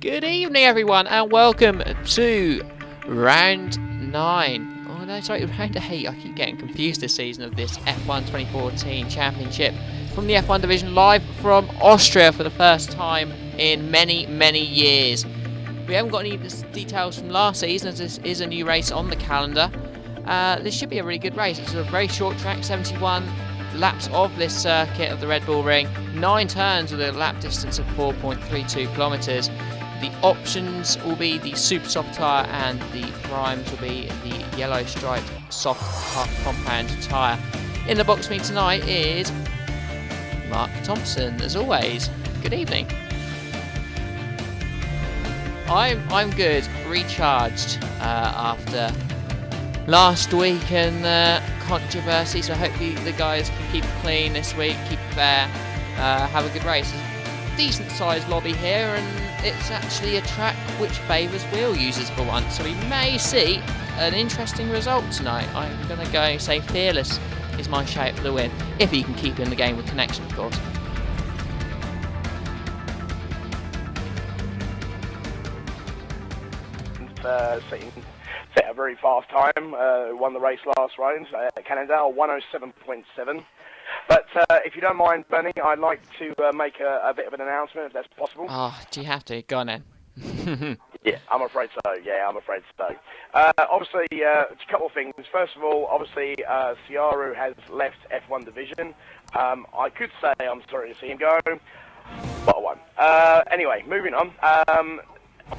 Good evening, everyone, and welcome to round 9. Oh no, sorry, round 8. I keep getting confused this season of this F1 2014 Championship from the F1 division, live from Austria for the first time in many, many years. We haven't got any details from last season, as this is a new race on the calendar. This should be a really good race. It's a very short track, 71 laps of this circuit of the Red Bull Ring, 9 turns with a lap distance of 4.32 kilometres. The options will be the super soft tyre and the primes will be the yellow striped soft compound tyre. In the box with me tonight is Mark Thompson, as always. Good evening. I'm good, recharged after last week and controversy, so hopefully the guys can keep it clean this week, keep it fair, have a good race. Decent sized lobby here, and it's actually a track which favours wheel users for once, so we may see an interesting result tonight. I'm going to go say Fearless is my shout for the win, if he can keep in the game with connection, of course. Set a very fast time, won the race last round, Canada 107.7. But if you don't mind, Bernie, I'd like to make a bit of an announcement, if that's possible. Oh, do you have to? Go on then. Yeah, I'm afraid so. Obviously, a couple of things. First of all, obviously, Ciaru has left F1 division. I could say I'm sorry to see him go, but I won't. Anyway, moving on.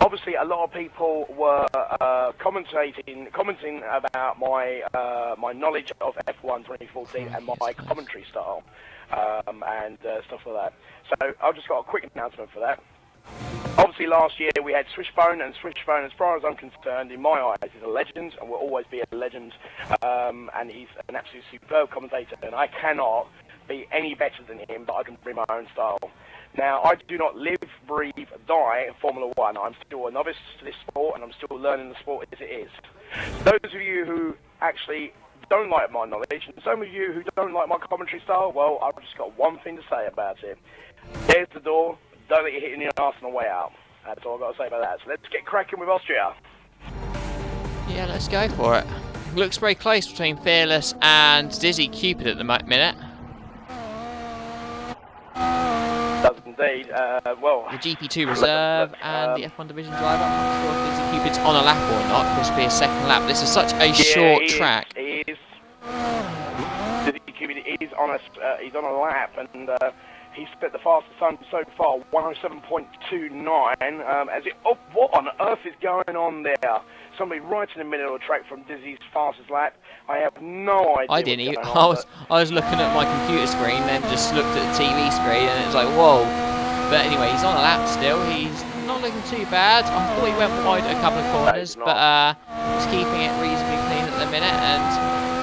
Obviously, a lot of people were commenting about my knowledge of F1 2014 and my commentary style, and stuff like that. So I've just got a quick announcement for that. Obviously, last year we had Swishbone, and Swishbone, as far as I'm concerned, in my eyes, is a legend and will always be a legend. And he's an absolute superb commentator, and I cannot be any better than him, but I can bring my own style. Now, I do not live, breathe, die Formula One. I'm still a novice to this sport, and I'm still learning the sport as it is. Those of you who actually don't like my knowledge, and some of you who don't like my commentary style, well, I've just got one thing to say about it. There's the door. Don't let you hit in your arse on the way out. That's all I've got to say about that. So let's get cracking with Austria. Yeah, let's go for it. Looks very close between Fearless and Dizzy Cupid at the minute. Does indeed. Well, the GP2 reserve and the F1 division driver. I'm not sure if Dizzy Cupid's on a lap or not. This will be a second lap. This is such a short track. He is. Dizzy Cupid is on a he's on a lap, and he's split the fastest time so far, 107.29. What on earth is going on there? Somebody right in the middle of the track from Dizzy's fastest lap. I have no idea. I didn't even. I was looking at my computer screen, then just looked at the TV screen, and it was like, whoa. But anyway, he's on a lap still. He's not looking too bad. I thought he went wide at a couple of corners, but he's keeping it reasonably clean at the minute, and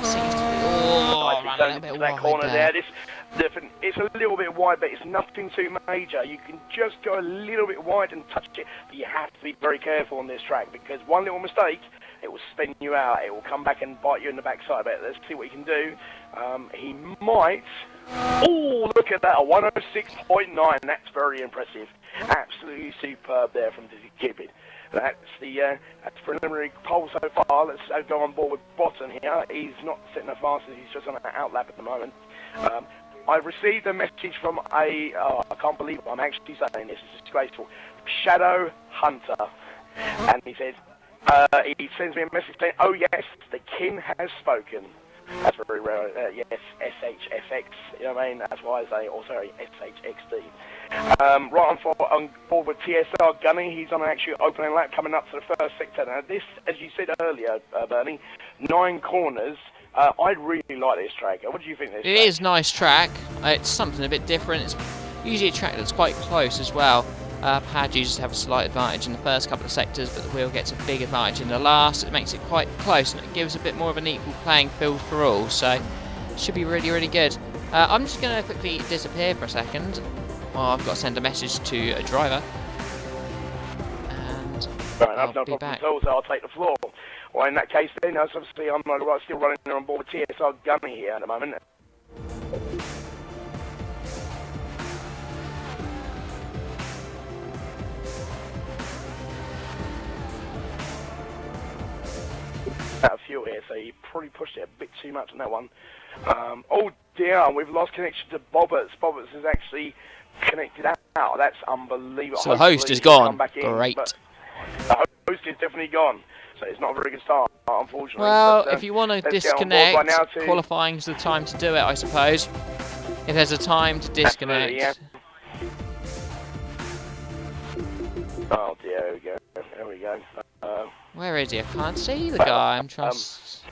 seems to be running a little bit wide corner there. It's a little bit wide, but it's nothing too major. You can just go a little bit wide and touch it, but you have to be very careful on this track, because one little mistake, it will spin you out. It will come back and bite you in the backside. But let's see what he can do. He might. Oh, look at that, a 106.9. That's very impressive. Absolutely superb there from Dizzy Cupid. That's the preliminary pole so far. Let's go on board with Botton here. He's not sitting as fast as he's just on an outlap at the moment. I've received a message from I can't believe I'm actually saying this, it's disgraceful, Shadow Hunter. And he says, he sends me a message saying, oh yes, the king has spoken. That's very rare, yes, SHFX, you know what I mean? That's why I say, or sorry, SHXD. Right on board with TSR Gunny, he's on an actual opening lap coming up to the first sector. Now this, as you said earlier, Bernie, 9 corners. I really like this track. What do you think of this track? It is a nice track. It's something a bit different. It's usually a track that's quite close as well. Pad users have a slight advantage in the first couple of sectors, but the wheel gets a big advantage in the last. It makes it quite close, and it gives a bit more of an equal playing field for all, so it should be really, really good. I'm just going to quickly disappear for a second. Well, I've got to send a message to a driver. And I'll be back. So I'll take the floor. Well, in that case, then, obviously, I'm still running on board with TSR Gunny here at the moment. so he probably pushed it a bit too much on that one. Oh dear, we've lost connection to Bobberts. Bobberts is actually connected out. That's unbelievable. So the host is gone. Great. But the host is definitely gone. So it's not a very good start, unfortunately. Well, but, if you want to let's disconnect, right now to... qualifying's the time to do it, I suppose. If there's a time to disconnect. Yeah. Oh dear, there we go. There we go. Where is he? I can't see the guy. I'm trying to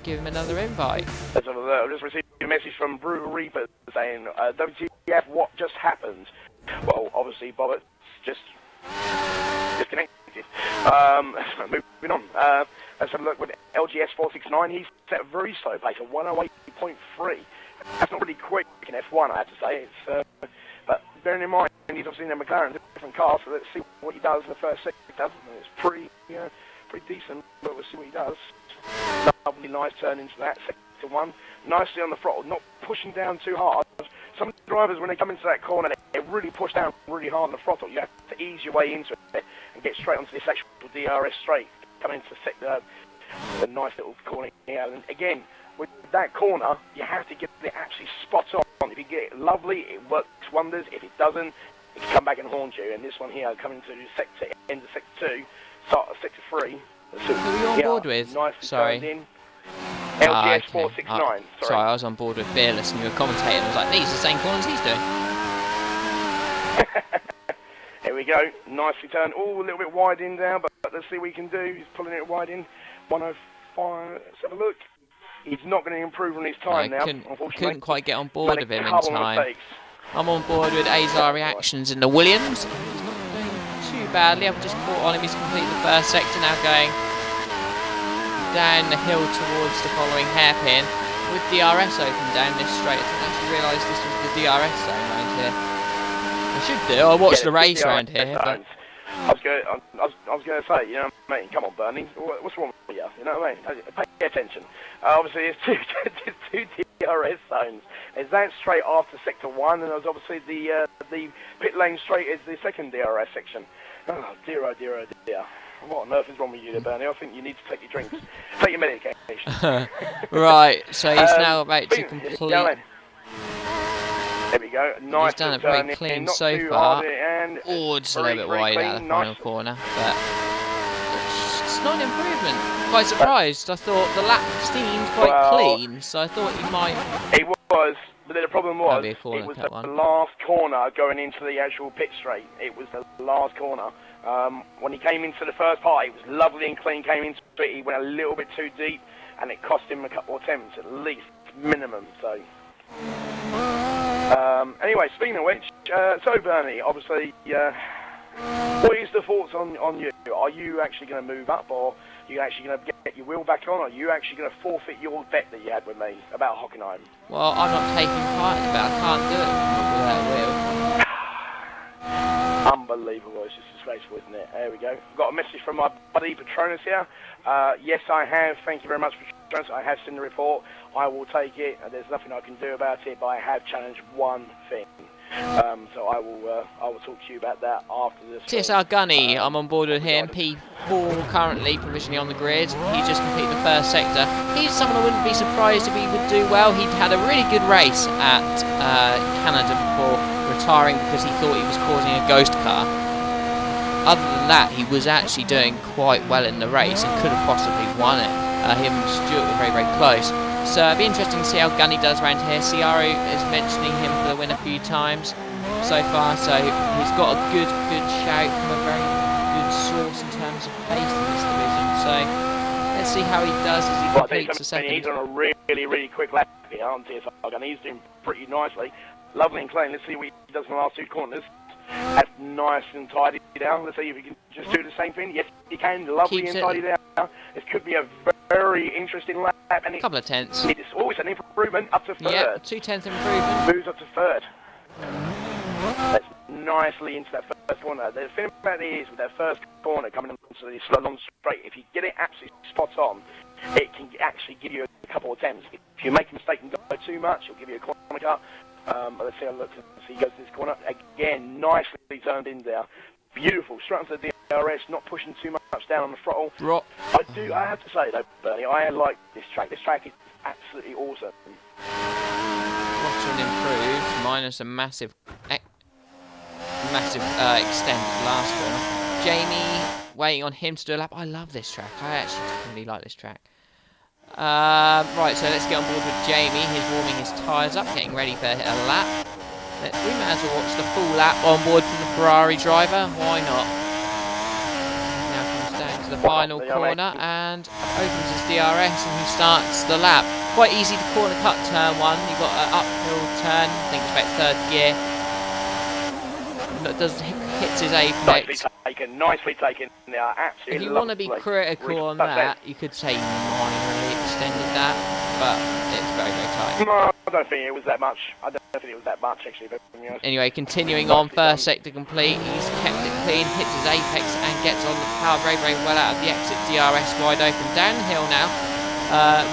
give him another invite. Let's have a look. I've just received a message from Brew Reaper saying, WTF, what just happened? Well, obviously, Bobberts just disconnected. Moving on. Let's have a look with LGS 469. He's set a very slow pace, a 108.3. That's not really quick in F1, I have to say. It's, but bearing in mind, he's obviously in a McLaren, different car, so let's see what he does in the first sector. It's pretty decent, but we'll see what he does. Lovely, nice turn into that sector one. Nicely on the throttle, not pushing down too hard. Some drivers, when they come into that corner, they really push down really hard on the throttle. You have to ease your way into it and get straight onto this actual DRS straight. Come into the nice little corner here. And again, with that corner, you have to get it actually spot on. If you get it lovely, it works wonders. If it doesn't, it can come back and haunt you. And this one here, coming to sector, end of sector 2, start of sector 3. Who are you on board with? Sorry. LGS 469. Sorry, I was on board with Fearless and you were commentating. I was like, these are the same corners he's doing. Here we go. Nicely turned. Oh, a little bit wide in now, but let's see what he can do. He's pulling it wide in. 105. Let's have a look. He's not going to improve on his time now, unfortunately. Couldn't quite get on board with him in time. I'm on board with Azar Reactions in the Williams. He's not doing too badly. I've just caught on him. He's completed the first sector, now going down the hill towards the following hairpin with DRS open down this straight. I didn't actually realise this was the DRS zone around here. I should do. I watched the race around here. But I was going to say, you know, mate, come on, Bernie. What's wrong with you? You know what I mean? Pay attention. Obviously, there's two DRS zones. There's that straight after sector 1, and there's obviously the pit lane straight is the second DRS section. Oh dear, oh dear, oh dear. What on earth is wrong with you there, Bernie? I think you need to take your drinks. Take your medication. Right, so he's now about to complete... There we go. Nice. He's done it very clean so far. Oh, just a little bit wide out of the final corner, but it's not an improvement. Quite surprised. I thought the lap seemed quite clean, so I thought he might... It was, but the problem was, it was the last corner going into the actual pit straight. It was the last corner. When he came into the first part, it was lovely and clean, came into it, he went a little bit too deep, and it cost him a couple of attempts at least, minimum, so... anyway, speaking of which, so Bernie, obviously, what is the thoughts on you? Are you actually going to move up, or are you actually going to get your wheel back on, or are you actually going to forfeit your bet that you had with me about Hockenheim? Well, I'm not taking part in it, but I can't do it without a wheel. Unbelievable, it's just disgraceful, isn't it? There we go. I've got a message from my buddy Patronus here. Yes, I have. Thank you very much, Patronus. I have seen the report. I will take it. There's nothing I can do about it, but I have challenged one thing. So I will talk to you about that after this. TSR Gunny, I'm on board with him. P4 currently provisionally on the grid. He's just completed the first sector. He's someone I wouldn't be surprised if he would do well. He'd had a really good race at Canada before retiring because he thought he was causing a ghost car. Other than that, he was actually doing quite well in the race and could have possibly won it. Him and Stuart were very, very close. So it'll be interesting to see how Gunny does around here. Ciaro is mentioning him for the win a few times so far, so he's got a good shout from a very good source in terms of pace in this division. So let's see how he does as he completes the second. He's on a really quick lap here, aren't he? And he's doing pretty nicely. Lovely and clean. Let's see what he does in the last two corners. That's nice and tidy down. Let's see if he can just do the same thing. Yes, he can. Lovely and tidy down. This could be a very interesting lap. And a couple of tenths. It's always an improvement up to third. Yeah, 2/10 improvement. Moves up to third. That's nicely into that first corner. The thing about it is, with that first corner coming into the slalom straight, if you get it absolutely spot on, it can actually give you a couple of attempts. If you make a mistake and go too much, it'll give you a corner cut. Let's see how it looks. He goes to this corner again, nicely turned in there. beautiful. Straight onto the DRS, not pushing too much down on the throttle. I have to say though, Bernie, I like this track. This track is absolutely awesome. Rotron improved, minus a massive extended last corner. Jamie waiting on him to do a lap. I love this track. I actually really like this track. Right, so let's get on board with Jamie. He's warming his tyres up, getting ready for a lap. We might as well watch the full lap on board from the Ferrari driver. Why not? Now comes down to the final corner and opens his DRS and he starts the lap. Quite easy to corner cut turn one. You've got an uphill turn. I think it's about third gear. Hits his apex. Nicely taken. Yeah, absolutely. If you want to be critical on that, you could say minorly extended that, but it's very, very tight. No, I don't think it was that much. Actually. But, anyway, continuing on, first sector complete. He's kept it clean, hits his apex, and gets on the power very, very well out of the exit. DRS wide open. Downhill now.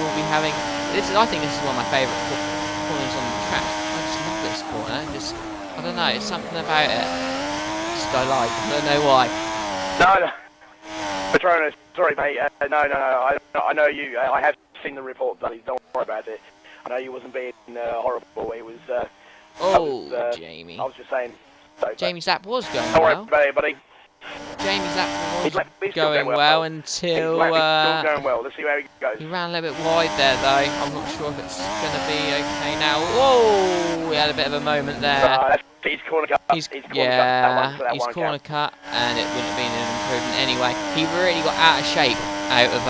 We'll be having. I think this is one of my favourite corners on the track. I just love this corner. I don't know. It's something about it. I like. I don't know why. No. Patronus, sorry mate. No. I know you. I have seen the report, buddy. Don't worry about it. I know you wasn't being horrible. It was. Jamie. I was just saying. So, Jamie's lap was going don't well. worry about it, buddy. Jamie's lap was he's going well until. Still going well. Let's see where he goes. He ran a little bit wide there, though. I'm not sure if it's going to be okay now. Whoa! We had a bit of a moment there. He's corner cut. He's corner cut, and it wouldn't have been an improvement anyway. He really got out of shape out of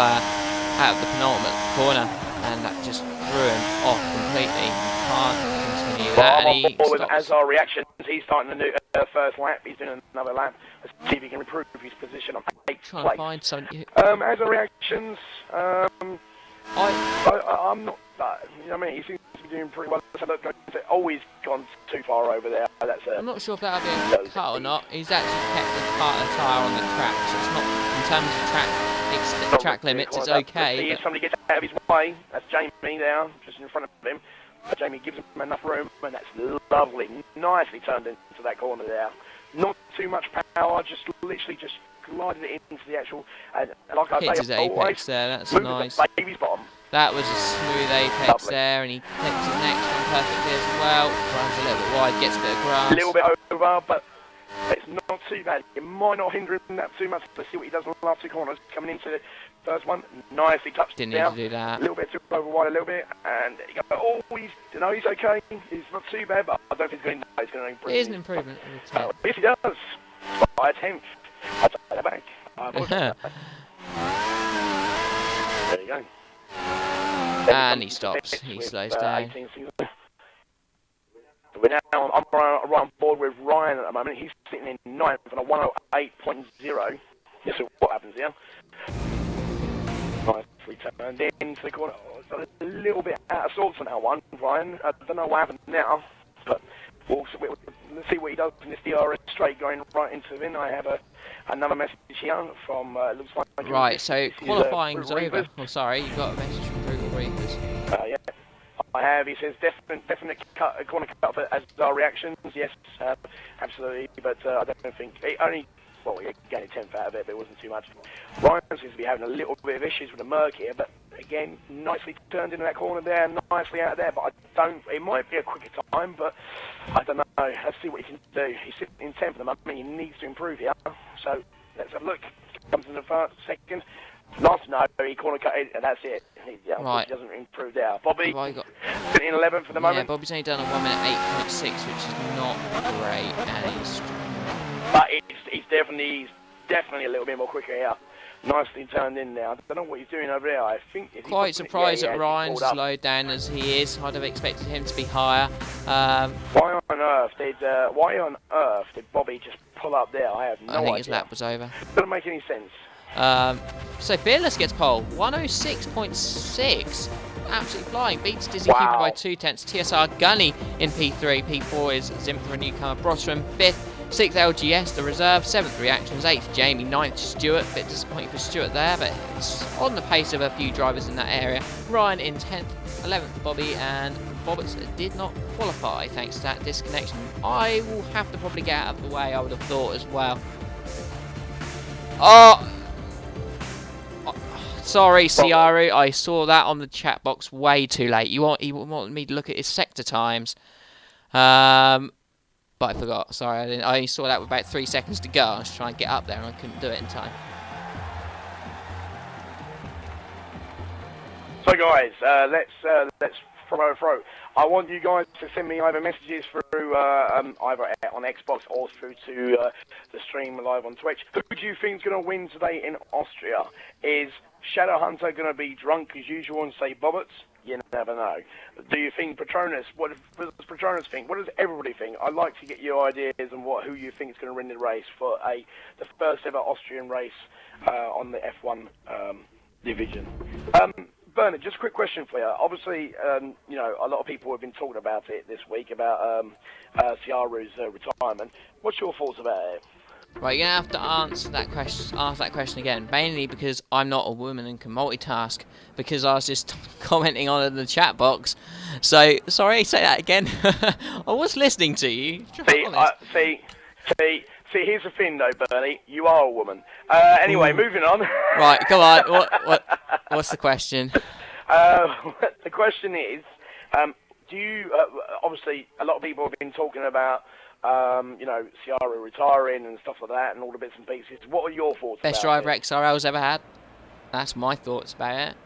the penultimate corner, and that just threw him off completely. Can't continue that. And as our reactions, he's starting a new first lap. He's doing another lap. Let's see if he can improve his position on 8th trying place. To find something. As our reactions, I'm not. You know what I mean? He seems to be doing pretty well. It's always gone too far over there. I'm not sure if that'll be a cut or not. He's actually kept the part of the tyre on the track, so it's not in terms of track limits. It's okay. If somebody gets out of his way, that's Jamie there, just in front of him. Jamie gives him enough room, and that's lovely, nicely turned into that corner there. Not too much power, just literally just glided it into the actual. Like I hits his apex there. That's nice. That was a smooth apex there, and he clips his next one perfectly as well. Runs a little bit wide, gets a bit of grass. A little bit over, but it's not too bad. It might not hinder him that too much. Let's see what he does on the last two corners. Coming into the first one, nicely touched Didn't down. need to do that. A little bit too over wide, a little bit, and he goes, he's okay. He's not too bad, but I don't think he's going to improve. It is an improvement. Yes, he does. By a 10th. I'll take that back. There you go. And he stops. He slows down. We're now, I'm right on board with Ryan at the moment. He's sitting in 9th on a 108.0. Yes, so what happens here? Nicely turned into the corner. Oh, a little bit out of sorts on that one, Ryan. I don't know what happened now, but let's see what he does in this DRS straight going right into the win. I have another message here from looks like. Right, so qualifying's over. Oh, sorry, you got a message from Brutal Reapers. Yeah. I have. He says definite corner cut as our reactions. Yes, absolutely. But I don't think he gained a 10th out of it, but it wasn't too much. Ryan seems to be having a little bit of issues with the Merc here, but again, nicely turned into that corner there, nicely out of there. But it might be a quicker time, but I don't know. Let's see what he can do. He's sitting in 10th at the moment. He needs to improve here. So let's have a look. Comes in the first, second. Last no, he corner cut it, and that's it. He doesn't improve there. Bobby, sitting in 11th for the moment. Yeah, Bobby's only done a 1 minute 8.6, which is not great, and he's. But he's definitely a little bit more quicker here. Nicely turned in there. I don't know what he's doing over there. I think. Quite surprised that Ryan's slowed down as he is. I'd have expected him to be higher. Why on earth did Bobby just pull up there? I have no idea. I think his lap was over. Doesn't make any sense. So Fearless gets pole, 106.6, absolutely flying, beats Dizzy Cooper by 2/10. TSR Gunny in P3, P4 is Zimper, a newcomer, Brosram 5th, 6th LGS, the reserve, 7th Reactions, 8th Jamie, 9th Stewart, bit disappointing for Stewart there, but it's on the pace of a few drivers in that area. Ryan in 10th, 11th Bobby, and Bobbits did not qualify thanks to that disconnection. I will have to probably get out of the way, I would have thought as well. Oh! Sorry, Ciaru. I saw that on the chat box way too late. He wanted me to look at his sector times. But I forgot. Sorry, I didn't. I only saw that with about 3 seconds to go. I was trying to get up there and I couldn't do it in time. So guys, let's throw. I want you guys to send me either messages through either on Xbox or through to the stream live on Twitch. Who do you think is going to win today in Austria? Is Shadowhunter going to be drunk as usual and say Bobbits? You never know. Do you think Patronus? What does Patronus think? What does everybody think? I'd like to get your ideas on who you think is going to win the race for the first ever Austrian race on the F1 division. Bernard, just a quick question for you. Obviously, you know, a lot of people have been talking about it this week, about Ciaru's retirement. What's your thoughts about it? Right, you're going to have to answer that question again, mainly because I'm not a woman and can multitask, because I was just commenting on it in the chat box. So, sorry, say that again. I was listening to you. See, here's the thing though, Bernie, you are a woman. Anyway, moving on. Right, come on, what's the question? The question is, do you, obviously, a lot of people have been talking about, you know, Ciaru retiring and stuff like that and all the bits and pieces. What are your thoughts Best about driver XRL's ever had? That's my thoughts about it.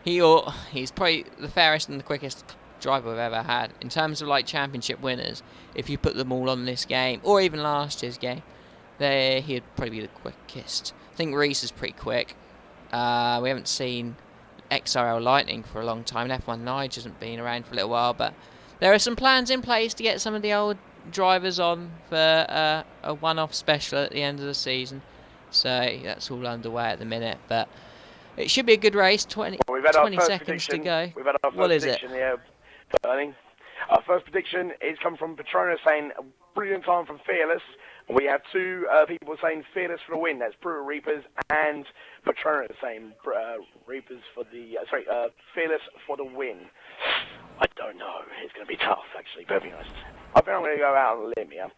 He's probably the fairest and the quickest driver we've ever had. In terms of like championship winners, if you put them all on this game, or even last year's game, he'd probably be the quickest. I think Reese is pretty quick. We haven't seen XRL Lightning for a long time. F1 Nige hasn't been around for a little while, but there are some plans in place to get some of the old drivers on for a one-off special at the end of the season. So that's all underway at the minute, but it should be a good race. 20 seconds to go. We've had our first what is it? prediction here, Bernie. Our first prediction is come from Patronus saying brilliant time from Fearless. We have two people saying Fearless for the win. That's Brutal Reapers and Patronus saying Reapers for the Fearless for the win. I don't know. It's going to be tough, actually. Perfectly honest. I think I'm going to go out on a limb here.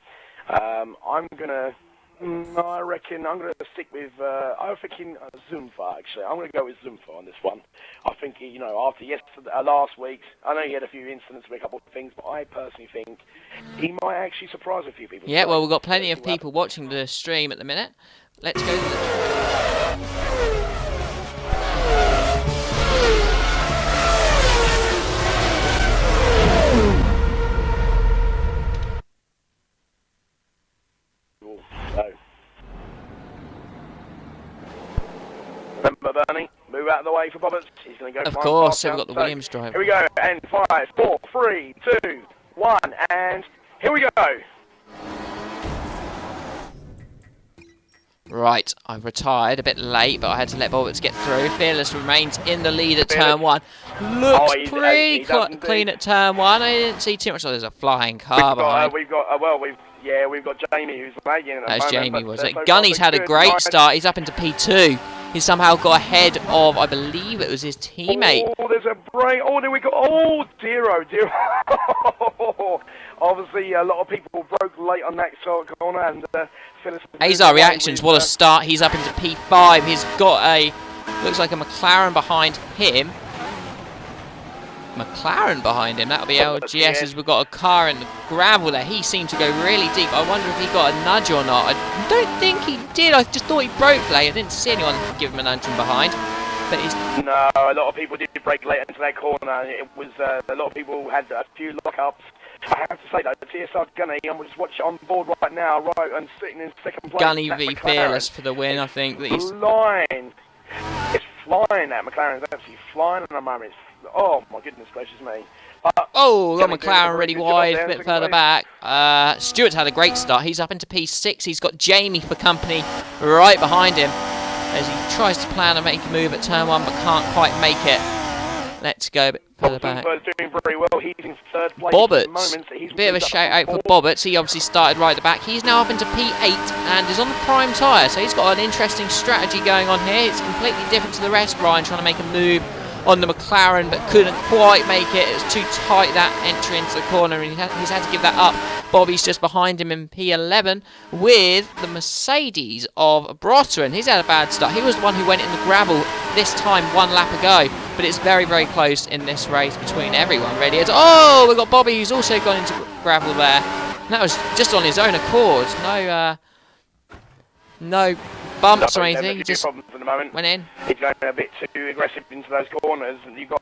I reckon I'm going to stick with, I'm thinking Zumfa, actually. I'm going to go with Zumfa on this one. I think, you know, after last week, I know he had a few incidents with a couple of things, but I personally think he might actually surprise a few people. Yeah, well, we've got plenty of people watching the stream at the minute. Let's go to the... Remember, Bernie, move out of the way for Bobbits. He's going to go. Of course, so we've got the Williams driver. Here we go, and 5, 4, 3, 2, 1, and here we go. Right, I've retired a bit late, but I had to let Bobbits get through. Fearless remains in the lead at turn 1. Looks pretty clean at turn 1. I didn't see too much. Oh, there's a flying car behind. We've got Jamie who's lagging at the moment. That's Jamie, was it? Gunny's had a great start. He's up into P2. He's somehow got ahead of, I believe it was his teammate. Oh, there's a break. Oh, there we go. Oh, dear. Obviously, a lot of people broke late on that corner. And Azar Reactions, what a start. He's up into P5. He's got looks like a McLaren behind him. That'll be LGS as we've got a car in the gravel there. He seemed to go really deep. I wonder if he got a nudge or not. I don't think he did. I just thought he broke late. I didn't see anyone give him a nudge from behind. But no, a lot of people did break late into that corner. It was a lot of people had a few lockups. I have to say that TSR Gunny, I'm just watching on board right now, right, and sitting in second place. Gunny v Fearless for the win, I think. That he's flying. It's flying. That McLaren's actually flying at the moment. Oh my goodness gracious me. got McLaren really wide, a bit further back. Stewart's had a great start. He's up into P6. He's got Jamie for company right behind him as he tries to plan and make a move at turn 1 but can't quite make it. Let's go a bit further back. Doing very well. He's in third place Bobbits, bit of a shout out for Bobbits. He obviously started right at the back. He's now up into P8 and is on the prime tyre, so he's got an interesting strategy going on here. It's completely different to the rest. Ryan trying to make a move on the McLaren, but couldn't quite make it. It was too tight, that entry into the corner, and he's had to give that up. Bobby's just behind him in P11 with the Mercedes of Brotter, and he's had a bad start. He was the one who went in the gravel this time 1 lap ago, but it's very, very close in this race between everyone, really. Oh, we've got Bobby, who's also gone into gravel there. And that was just on his own accord. No bumps or anything. He just went in. He's going a bit too aggressive into those corners, and you've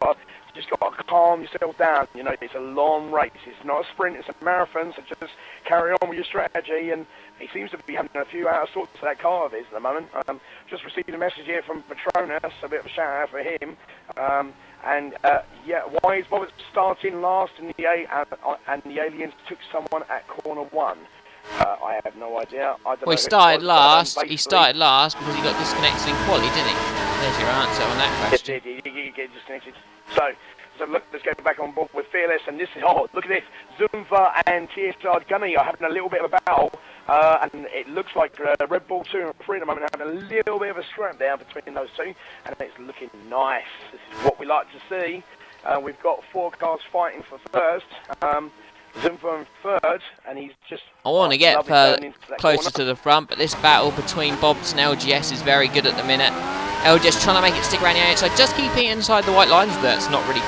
just got to calm yourself down. You know, it's a long race. It's not a sprint. It's a marathon. So just carry on with your strategy. And he seems to be having a few out of sorts to that car of his at the moment. Just received a message here from Petronas. A bit of a shout out for him. Yeah, why is Bob starting last and the aliens took someone at corner 1? I have no idea. I don't know. He started last. He started last because he got disconnected in quali, didn't he? There's your answer on that question. He get disconnected. So look, let's go back on board with Fearless, and this is look at this. Zumba and TSR Gunny are having a little bit of a battle, and it looks like Red Bull 2 and 3 at the moment are having a little bit of a scrap down between those two, and it's looking nice. This is what we like to see. We've got 4 cars fighting for first. Zumba in third, and he's just... I want to get closer to the front, but this battle between Bobs and LGS is very good at the minute. LGS trying to make it stick around the outside, just keeping it inside the white lines. That's not really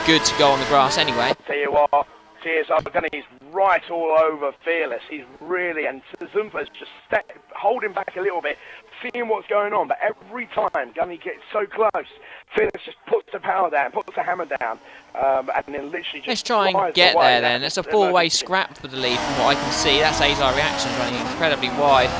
good to go on the grass anyway. Tell you what, he's right all over Fearless. He's really, and Zumba's just holding back a little bit, seeing what's going on, but every time Gunny gets so close, Fearless just puts the power down, puts the hammer down, and then literally just... Let's try and get there then. It's a 4-way scrap for the lead from what I can see. That's Azar Reactions running incredibly wide.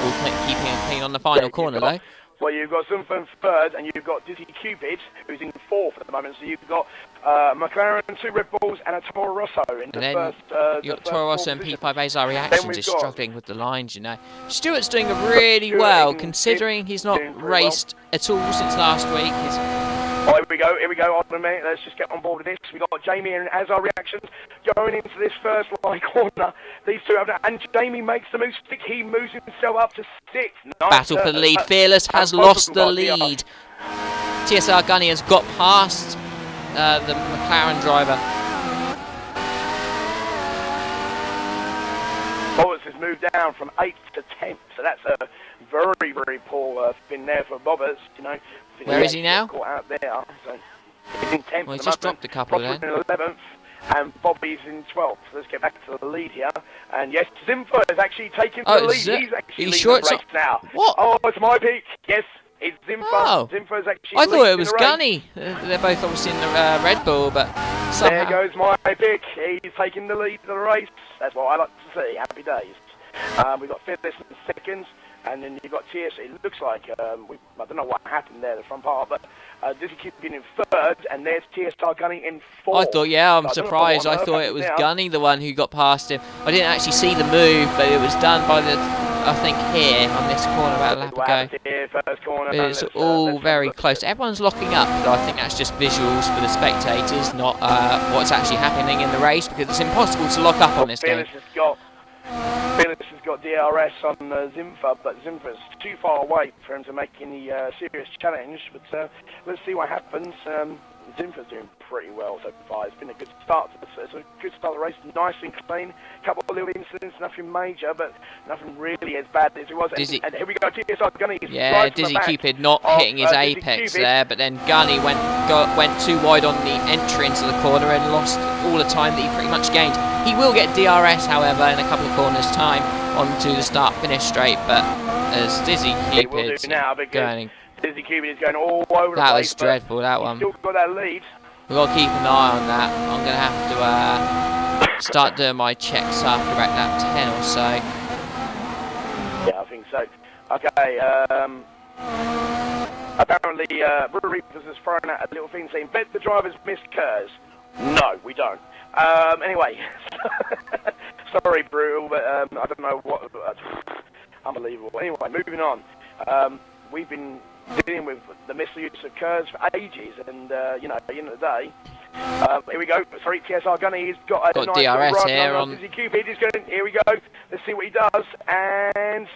All keeping it clean on the final corner though. Well, you've got Zumba in third, and you've got Dizzy Cupid, who's in fourth at the moment. So you've got McLaren, 2 Red Bulls, and a Toro Rosso in the first. You've got Toro Rosso and P5 Azar Reactions is struggling with the lines, you know. Stewart's doing really well, considering he's not raced at all since last week. Oh, here we go, hold on a minute, let's just get on board with this. We've got Jamie and Azar Reactions going into this first line corner. These two have, and Jamie makes the move, he moves himself up to 6th. Nice. Battle for the lead, Fearless has lost the lead. TSR Gunny has got past the McLaren driver. Bobbers has moved down from 8th to 10th, so that's a very, very poor spin there for Bobbers, you know. Where is he now? Caught out there, so he's in 10th. Well, he's just dropped a couple then. In 11th, and Bobby's in 12th. So let's get back to the lead here. And yes, Zimfer is actually taking the lead. He's actually leading the race now. What? Oh, it's my pick. Yes, it's Zimfer. Oh. Zimfer's actually I thought it was Gunny. They're both obviously in the Red Bull, but somehow... There goes my pick. He's taking the lead of the race. That's what I like to see. Happy days. We've got Fearless in second. And then you've got TS. It looks like, I don't know what happened there, the front part, but Dizzy Cupid in third, and there's TSR Gunny in fourth. I thought, yeah, I'm surprised. I thought it was Gunny, the one who got past him. I didn't actually see the move, but it was done by I think here, on this corner about a lap ago. It's all very close. Everyone's locking up, but I think that's just visuals for the spectators, not what's actually happening in the race, because it's impossible to lock up on this game. Fearless has got DRS on Zimfer, but Zimfer's too far away for him to make any serious challenge. But let's see what happens. Zimfer's doing pretty well so far. It's been a good start. It's a good start of the race, nice and clean. A couple of little incidents, nothing major, but nothing really as bad as it was. And here we go, TSR Gunny. Yeah, Dizzy Cupid not hitting his apex there, but then Gunny went too wide on the entry into the corner and lost all the time that he pretty much gained. He will get DRS, however, in a couple of corners' time onto the start-finish straight, but as Dizzy Cupid's going... Dizzy Cupid is going all over the place. That was dreadful, that one. Still got that lead. We've got to keep an eye on that. I'm going to have to start doing my checks after about lap 10 or so. Yeah, I think so. Okay, apparently Brewery has thrown out a little thing saying, bet the drivers miss curves. No, we don't. Anyway, sorry, Brew, but I don't know what... unbelievable. Anyway, moving on. We've been dealing with the misuse of curves for ages, and you know, at the end of the day, here we go. Sorry, TSR Gunny, he's got a nice DRS run here on Dizzy Cupid. He's going. Here we go. Let's see what he does. And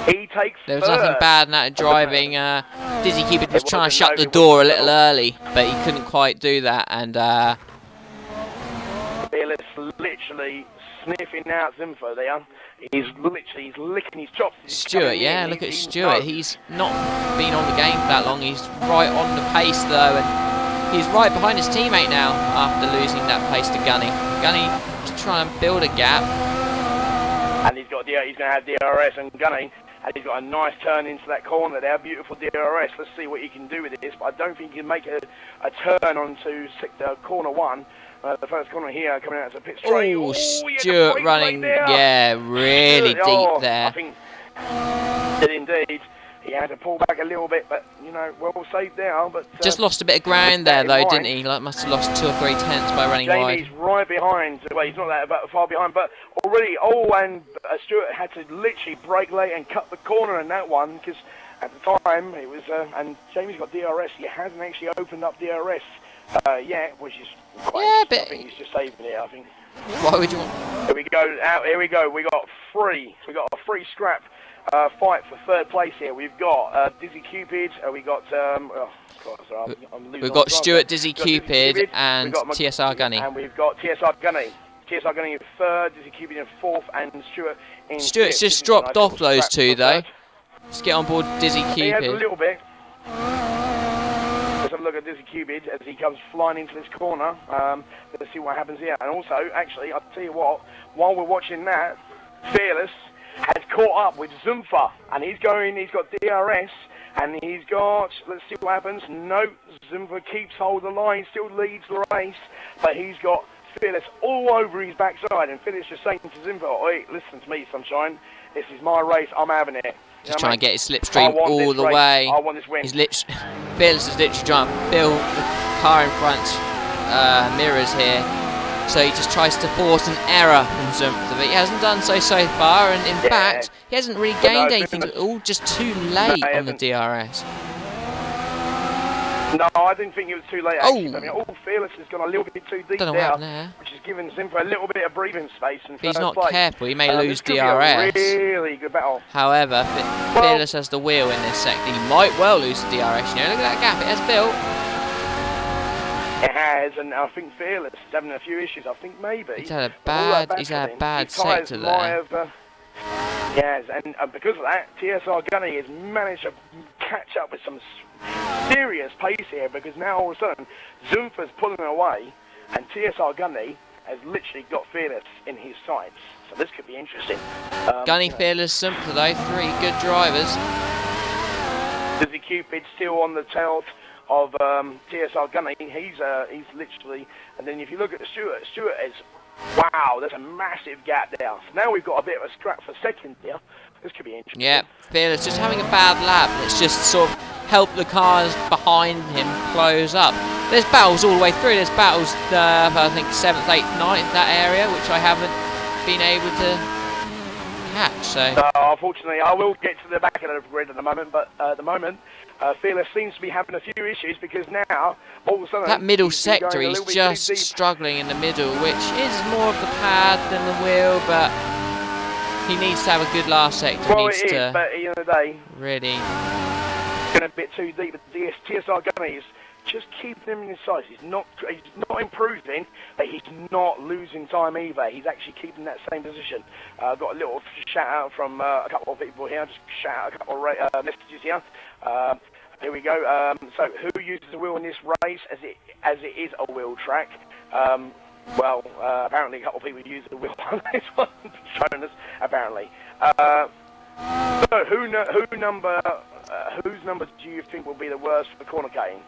He takes There was first. nothing bad in that driving. Dizzy Cupid was trying to shut the door a little early, but he couldn't quite do that. And Fearless literally sniffing out Zinfo there. He's licking his chops. Stuart, yeah, look at Stuart. He's not been on the game for that long. He's right on the pace though, and he's right behind his teammate now after losing that place to Gunny. Gunny is trying to build a gap. And he's going to have DRS and Gunny. And he's got a nice turn into that corner there, beautiful DRS. Let's see what he can do with this, but I don't think he can make a turn onto corner 1. The first corner here coming out as a pit straight. Oh, Stuart running, yeah, really deep there. I think did indeed. He had to pull back a little bit, but, you know, well saved there. But just lost a bit of ground there, though, didn't he? Like, must have lost 2 or 3 tenths by running wide. Jamie's right behind. Well, he's not that far behind, but already, and Stuart had to literally brake late and cut the corner in that one, because at the time, it was, and Jamie's got DRS. He hasn't actually opened up DRS yet, which is quite, but I think he's just saving it, I think. Why would you want... Here we go, we got a free scrap fight for 3rd place here. We've got Dizzy Cupid, we've got we've got Stuart, Dizzy Cupid, and TSR Gunny. And we've got TSR Gunny. TSR Gunny in 3rd, Dizzy Cupid in 4th, and Stuart in 5th. Stuart's just dropped off those 2 though. Let's get on board Dizzy Cupid. He has a little bit. Let's have a look at Dizzy Cupid as he comes flying into this corner. Let's see what happens here. And also, actually, I'll tell you what, while we're watching that, Fearless has caught up with Zumfa, and he's got DRS, and he's got, let's see what happens. No, Zumfa keeps hold of the line, still leads the race, but he's got Fearless all over his backside, and Fearless just saying to Zumfa, oi, listen to me, sunshine, this is my race, I'm having it. Just trying to get his slipstream all the way. I want this win. Fearless is literally trying to fill the car in front's mirrors here. So he just tries to force an error from Zumpf, but he hasn't done so far, and in fact, he hasn't really gained anything at all, just too late on the DRS. No, I didn't think it was too late, actually. I mean, Fearless has gone a little bit too deep there, which has given Zimper a little bit of breathing space. If he's not careful, he may lose DRS. Really good battle. However, Fearless has the wheel in this sector. He might well lose the DRS. You know, look at that gap it has built. It has, and I think Fearless is having a few issues. I think maybe he's had a bad sector there. Yes, and because of that, TSR Gunny has managed to catch up with some serious pace here, because now all of a sudden Zumpfer's pulling away, and TSR Gunny has literally got Fearless in his sights. So this could be interesting. Gunny, Fearless, Zumpfer though, 3 good drivers. Dizzy Cupid still on the tail of TSR Gunny. He's literally, and then if you look at Stuart is, wow, there's a massive gap there. So now we've got a bit of a scrap for second here. This could be interesting. Yeah, Fearless just having a bad lap. Let's just sort of help the cars behind him close up. There's battles all the way through. There's battles, I think 7th, 8th, 9th, that area, which I haven't been able to catch. So unfortunately, I will get to the back of the grid at the moment, but at the moment, Fearless seems to be having a few issues, because now all of a sudden that middle sector he's just struggling in the middle, which is more of the pad than the wheel, but he needs to have a good last sector. Well, it is, but at the end of the day, really going a bit too deep. TSR Gunny is just keeping him in his sights. He's not improving, but he's not losing time either. He's actually keeping that same position. I've got a little shout out from a couple of people here. Just shout out a couple of messages here. Here we go. So, who uses the wheel in this race as it is a wheel track? Well, apparently a couple of people use the wheel on this one. Showing us, apparently. So, whose number do you think will be the worst for the corner game?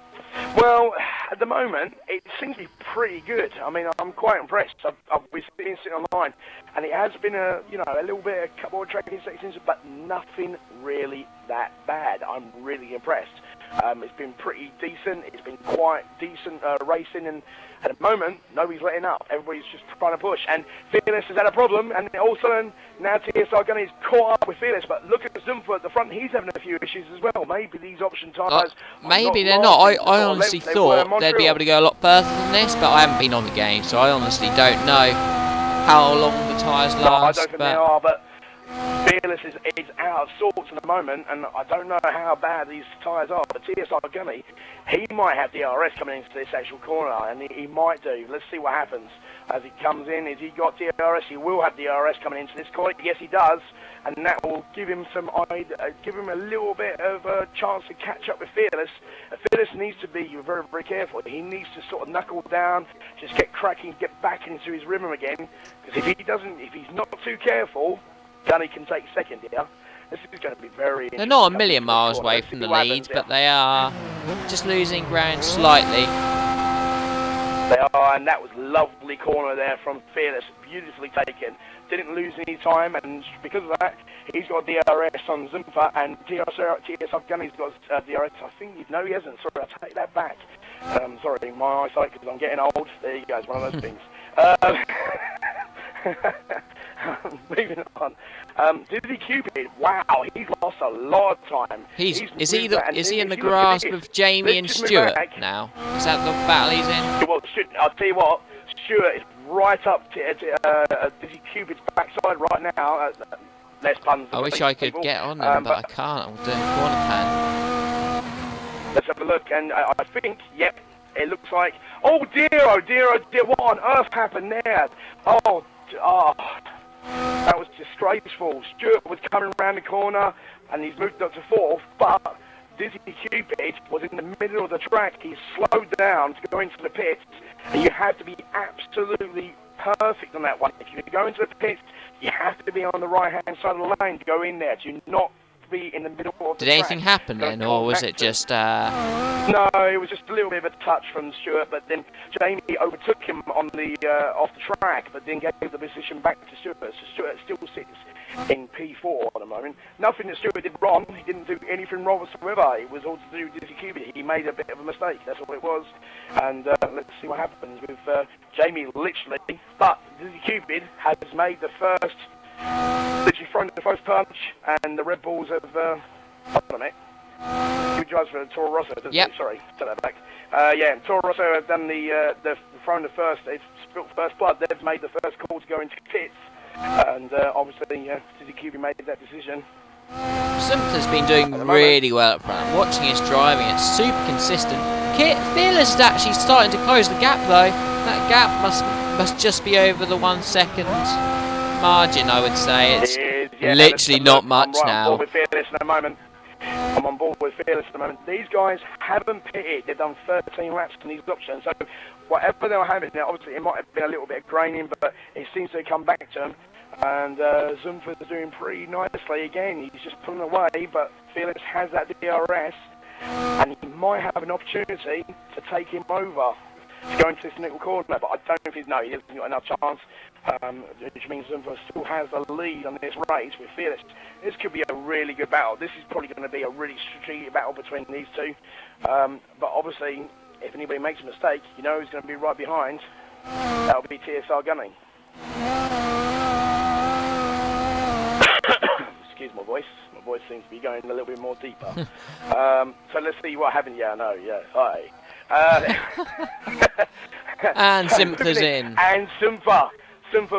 Well, at the moment, it seems to be pretty good. I mean, I'm quite impressed. I've been sitting online, and it has been a little bit, a couple of tracking sections, but nothing really that bad. I'm really impressed. It's been pretty decent. It's been quite decent racing, and at the moment, nobody's letting up. Everybody's just trying to push. And Fearless has had a problem, and all of a sudden, now TSR Gunny's caught up with Fearless. But look at Zumpfer at the front, he's having a few issues as well. Maybe these option tyres... maybe they're not. I honestly thought they'd be able to go a lot further than this, but I haven't been on the game, so I honestly don't know how long the tyres last. No, I don't think they are, but Fearless is out of sorts at the moment, and I don't know how bad these tyres are, but TSR Gummy, he might have DRS coming into this actual corner, and he might do. Let's see what happens as he comes in. Has he got DRS? He will have DRS coming into this corner. Yes, he does, and that will give him give him a little bit of a chance to catch up with Fearless. Fearless needs to be very, very careful. He needs to sort of knuckle down, just get cracking, get back into his rhythm again, because if he's not too careful, Gunny can take second here. This is going to be very They're not a million miles away from the lead, but they are just losing ground slightly. They are, and that was a lovely corner there from Fearless, beautifully taken. Didn't lose any time, and because of that, he's got DRS on Zumfa, and TSR Gunny's got DRS. I think, no, he hasn't. Sorry, I'll take that back. Sorry, my eyesight, because I'm getting old. There you go, it's one of those things. Moving on. Dizzy Cupid, wow, he's lost a lot of time. Is he in the grasp of Jamie and Stuart now? Is that the battle he's in? Well, I'll tell you what, Stuart is right up to Dizzy Cupid's backside right now. Less puns. I wish I could get on them, but I can't. I'm doing corner pan. Let's have a look, and I think, yep, it looks like. Oh dear, oh dear, oh dear! What on earth happened there? Oh, that was disgraceful. Stuart was coming around the corner, and he's moved up to fourth, but Dizzy Cupid was in the middle of the track. He slowed down to go into the pits, and you have to be absolutely perfect on that one. If you go into the pits, you have to be on the right-hand side of the lane to go in there. Do not be in the middle of the Did anything happen then, or was it just... No, it was just a little bit of a touch from Stuart, but then Jamie overtook him on the off the track, but then gave the position back to Stuart. So Stuart still sits in P4 at the moment. Nothing that Stuart did wrong. He didn't do anything wrong whatsoever. It was all to do with Dizzy Cupid. He made a bit of a mistake. That's all it was. And let's see what happens with Jamie, literally. But Dizzy Cupid has made the first... literally thrown the first punch, and the Red Bulls have, hold on a minute. He drives for Toro Rosso, doesn't he? Sorry, take that back. Yeah, Toro Rosso have done they've thrown the first, they've spilt first blood, they've made the first call to go into pits, and obviously, Dizzy Cupid made that decision. Zumfa's been doing really well up front. Watching his driving, it's super consistent. Fearless is actually starting to close the gap though. That gap must just be over the 1 second margin, I would say. It's literally not much now. I'm on board with Fearless at the moment. I'm on board with Fearless at the moment. These guys haven't pitted. They've done 13 laps in these options. So whatever they were having there, obviously it might have been a little bit of graining, but it seems to have come back to them. And Zumfa's doing pretty nicely again. He's just pulling away, but Fearless has that DRS, and he might have an opportunity to take him over to go into this little corner, but I don't think he hasn't got enough chance, which means Zumfa still has the lead on this race with Fearless. This could be a really good battle. This is probably going to be a really strategic battle between these two, but obviously, if anybody makes a mistake, you know who's going to be right behind. That'll be TSR Gunny. Excuse my voice. My voice seems to be going a little bit more deeper. So let's see what happens. Yeah, I know. Yeah, hi. And Zumfa's in. And Zumfa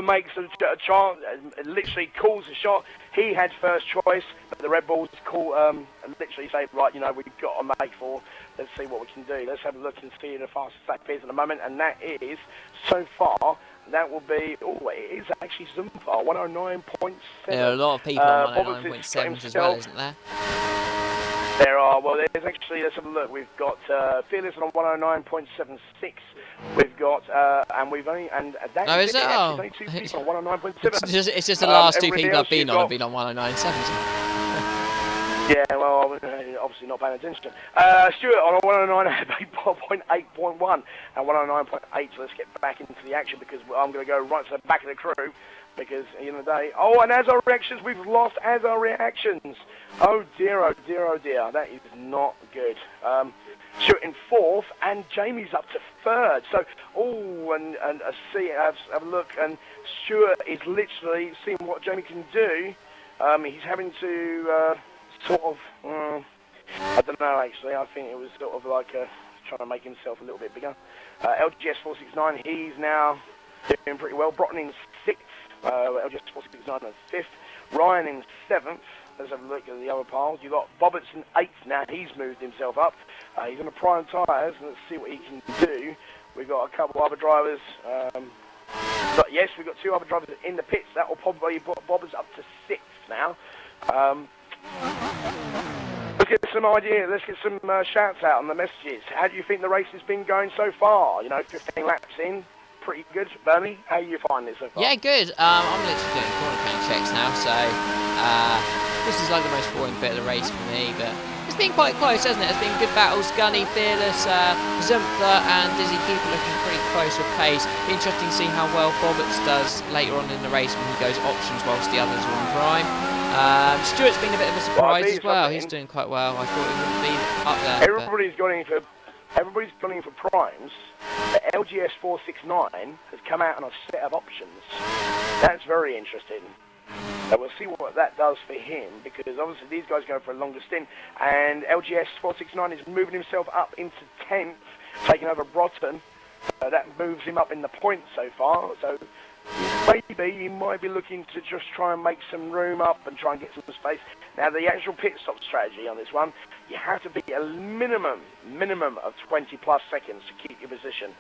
makes a chance, literally calls a shot. He had first choice, but the Red Bulls call, literally say, right, we've got to make for. Let's see what we can do. Let's have a look and see the fastest lap is at the moment, and that is, so far, that will be, it is actually Zumfa, 109.7. There are a lot of people on 109.7 as well, isn't there? There are, well, there's actually, let's have a look, we've got Fearless on 109.76, we've got, and we've only, and that no, is it? Oh. Only two people on 109.7. It's just the last two people I've been on have been on 109.7. Yeah, well, obviously not paying attention. Stuart on 109.8.1 and 109.8, so let's get back into the action because I'm going to go right to the back of the crew because, at the end of the day, and as our reactions, we've lost as our reactions. Oh dear, oh dear, oh dear, that is not good. Stuart in fourth and Jamie's up to third, so, have a look, and Stuart is literally seeing what Jamie can do. He's having to, sort of, I don't know actually, I think it was sort of like trying to make himself a little bit bigger. LGS 469, he's now doing pretty well. Broughton in sixth LGS 469 in 5th. Ryan in 7th. Let's have a look at the other piles. You've got Boberts in 8th now. He's moved himself up. He's on the prime tyres. Let's see what he can do. We've got a couple other drivers. Yes, we've got 2 other drivers in the pits. That will probably put Boberts up to 6th now. Let's get some ideas. Let's get some shouts out on the messages. How do you think the race has been going so far? You know, 15 laps in. Pretty good. Bernie, how you find this so far? Yeah, good. I'm literally doing corner count checks now, so this is like the most boring bit of the race for me, but it's been quite close, hasn't it? It's been good battles. Gunny, Fearless, Zumpler and Dizzy Cooper looking pretty close with pace. Be interesting to see how well Boberts does later on in the race when he goes options whilst the others are on prime. Stuart's been a bit of a surprise as well. He's doing quite well. I thought he wouldn't be up there. Everybody's gone in for primes. The LGS 469 has come out on a set of options. That's very interesting. So we'll see what that does for him, because obviously these guys go for a longer stint, and LGS 469 is moving himself up into 10th, taking over Broughton. That moves him up in the points so far. So maybe he might be looking to just try and make some room up and try and get some space. Now, the actual pit stop strategy on this one, you have to be a minimum of 20 plus seconds to keep your position.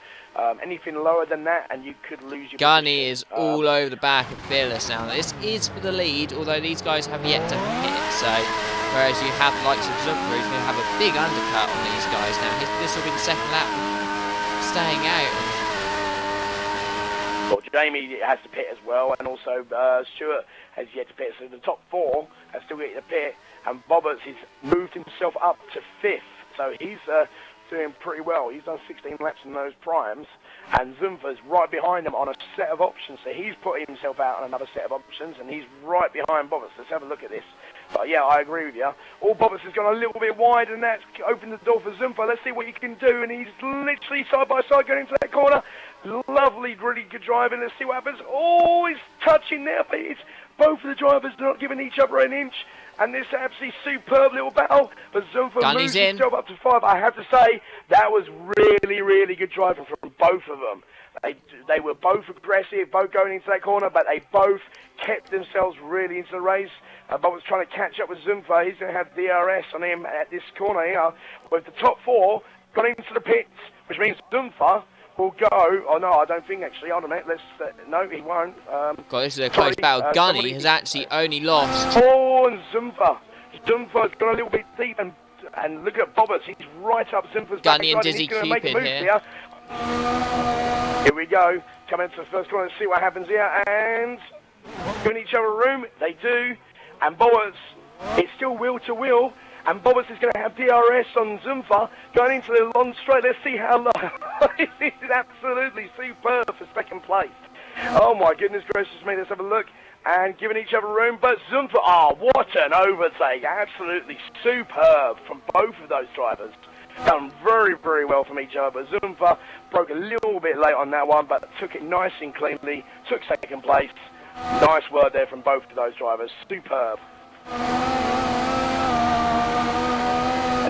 Anything lower than that and you could lose your Gunny position. is all over the back of Fearless now. This is for the lead, although these guys have yet to hit, so whereas you have the likes of Zumpler, who's going to have a big undercut on these guys now. This will be the second lap staying out. Well, Jamie has to pit as well, and also Stuart has yet to pit. So the top 4 have still yet to pit, and Boberts has moved himself up to 5th. So he's doing pretty well. He's done 16 laps in those primes, and Zumpler's right behind him on a set of options. So he's put himself out on another set of options, and he's right behind Boberts. Let's have a look at this. But yeah, I agree with you. All Boberts has gone a little bit wide, and that's opened the door for Zumpler. Let's see what he can do, and he's literally side by side going into that corner. Lovely, really good driving. Let's see what happens. Oh, he's touching there, but it's both of the drivers are not giving each other an inch. And this absolutely superb little battle. But Zumpler moves himself up to 5. I have to say, that was really, really good driving from both of them. They were both aggressive, both going into that corner, but they both kept themselves really into the race. Bob was trying to catch up with Zumpler. He's going to have DRS on him at this corner here. With the top 4 gone into the pits, which means Zumpler will go. Oh no, I don't think actually. Hold on a minute. Let's. No, he won't. God, this is a close battle. Gunny has actually only lost. Oh, and Zumpler's gone a little bit deep, and look at Boberts. He's right up Zumpler's back. Gunny and Dizzy keep in here. Here we go. Come into the first corner and see what happens here, and giving each other room. They do, and Boberts. It's still wheel to wheel. And Boberts is going to have DRS on Zumpler going into the long straight. Let's see how long. This is absolutely superb for second place. Oh my goodness gracious me. Let's have a look. And giving each other room. But Zumpler, oh, what an overtake. Absolutely superb from both of those drivers. Done very, very well from each other. But Zumpler broke a little bit late on that one, but took it nice and cleanly. Took second place. Nice word there from both of those drivers. Superb.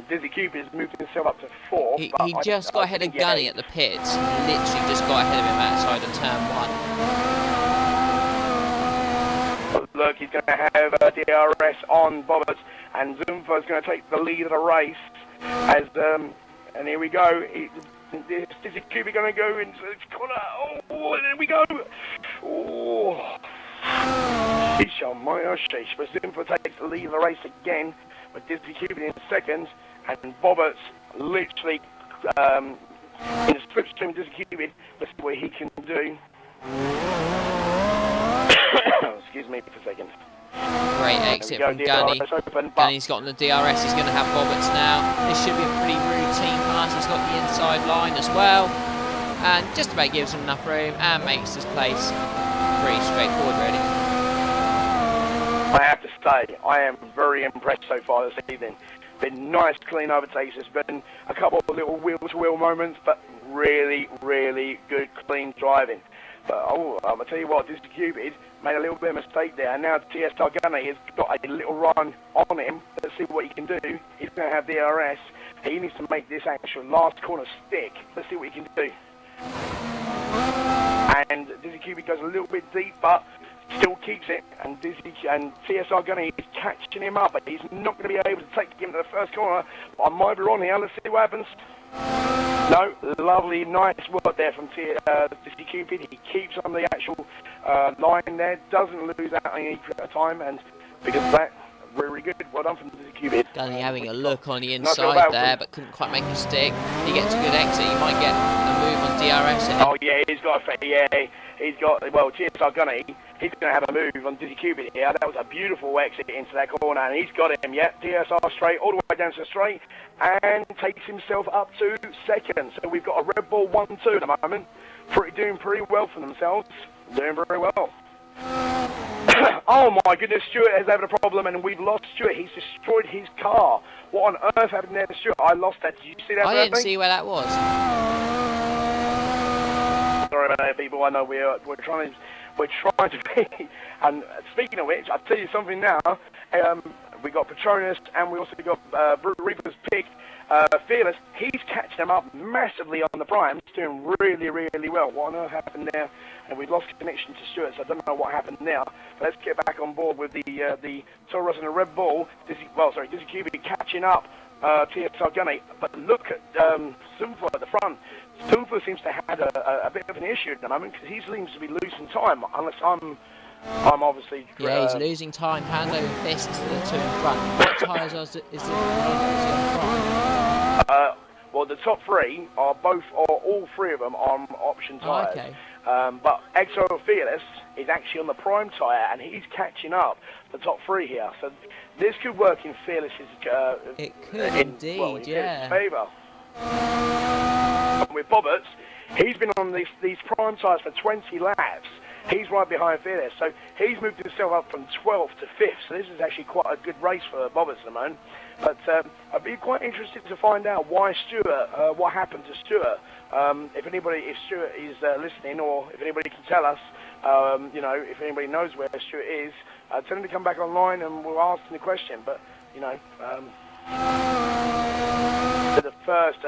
Dizzy Cooper has moved himself up to 4. He just got ahead of Gunny at the pits. Literally just got ahead of him outside of turn 1. Look, he's going to have DRS on Boberts, and Zumpler's going to take the lead of the race. As and here we go. Dizzy Cooper going to go into the corner. Oh, and there we go. Oh. But Zumpler takes the lead of the race again, with Dizzy Cooper in second. And Boberts literally in the slipstream Dizzy Cooper. Let's see what he can do. Excuse me for a second. Great exit from Gunny. Gunny's got on the DRS. He's going to have Boberts now. This should be a pretty routine pass. He's got the inside line as well. And just about gives him enough room and makes this place pretty straightforward, really. I have to say, I am very impressed so far this evening. Been nice, clean overtakes. There's been a couple of little wheel-to-wheel moments, but really, really good, clean driving. But I'm going to tell you what, Dizzy Cupid made a little bit of a mistake there, and now TS Targani has got a little run on him. Let's see what he can do. He's going to have DRS. He needs to make this actual last corner stick. Let's see what he can do. And Dizzy Cupid goes a little bit deep, but still keeps it, and TSR Gunny is catching him up, but he's not going to be able to take him to the first corner. But I might be wrong here. Let's see what happens. No, lovely, nice work there from Dizzy Cupid. He keeps on the actual line there, doesn't lose out any time, and because of that, really good. Well done from Dizzy Cupid. Gunny having a look on the inside there, but couldn't quite make a stick. He gets a good exit. He might get a move on DRS here. Oh yeah, he's got, well, TSR Gunny, he's going to have a move on Dizzy Cupid here. That was a beautiful exit into that corner, and he's got him, yeah. TSR straight, all the way down to the straight, and takes himself up to second. So we've got a Red Bull 1-2 at the moment. Doing pretty well for themselves. Doing very well. Oh my goodness, Stuart has had a problem, and we've lost Stuart. He's destroyed his car. What on earth happened there to Stuart? I lost that. Did you see that? I didn't see where that was. Sorry about that, people. I know we're trying to be. And speaking of which, I'll tell you something now. We got Patronus, and we also got Reaper's Pick. Fearless, he's catching them up massively on the prime. He's doing really, really well. What on earth happened there? And we've lost connection to Stuart, so I don't know what happened now. But let's get back on board with the Taurus and the Red Bull. Dizzy Cupid catching up TSR Gunny. But look at Zumfa at the front. Zumfa seems to have a bit of an issue at the moment because he seems to be losing time, unless I'm obviously... Yeah, he's losing time, hand over fist to the two in front. What tyres is it on front? Well, the top three are all three of them on option tyres. Oh, okay. But Exo Fearless is actually on the prime tyre, and he's catching up the top three here. So this could work in Fearless's it could indeed, yeah. favour. With Bobberts, he's been on these prime tyres for 20 laps. He's right behind Fearless, so he's moved himself up from 12th to 5th. So this is actually quite a good race for Bobberts at the moment. But I'd be quite interested to find out why Stuart, what happened to Stuart. If Stuart is listening, or if anybody can tell us, if anybody knows where Stuart is, tell him to come back online and we'll ask him the question. But, for the first,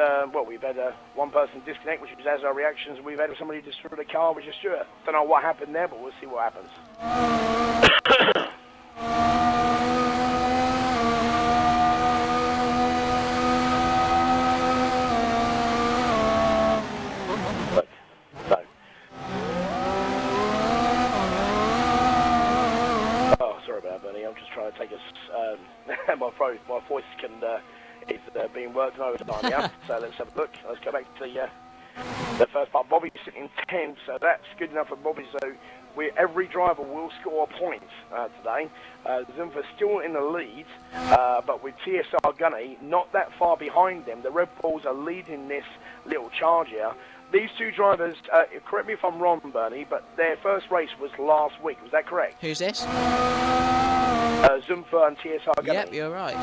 we've had one person disconnect, which was as our reactions. We've had somebody destroy the car, which is Stuart. Don't know what happened there, but we'll see what happens. Trying to take us, my voice is being worked overtime, yeah? So let's have a look. Let's go back to the first part. Bobby's sitting 10th, so that's good enough for Bobby. So every driver will score points today. Zumfa's still in the lead, but with TSR Gunny not that far behind them. The Red Bulls are leading this little charge here. These two drivers, correct me if I'm wrong, Bernie, but their first race was last week. Was that correct? Who's this? Zumfa and TSR Gunny. Yep, you're right.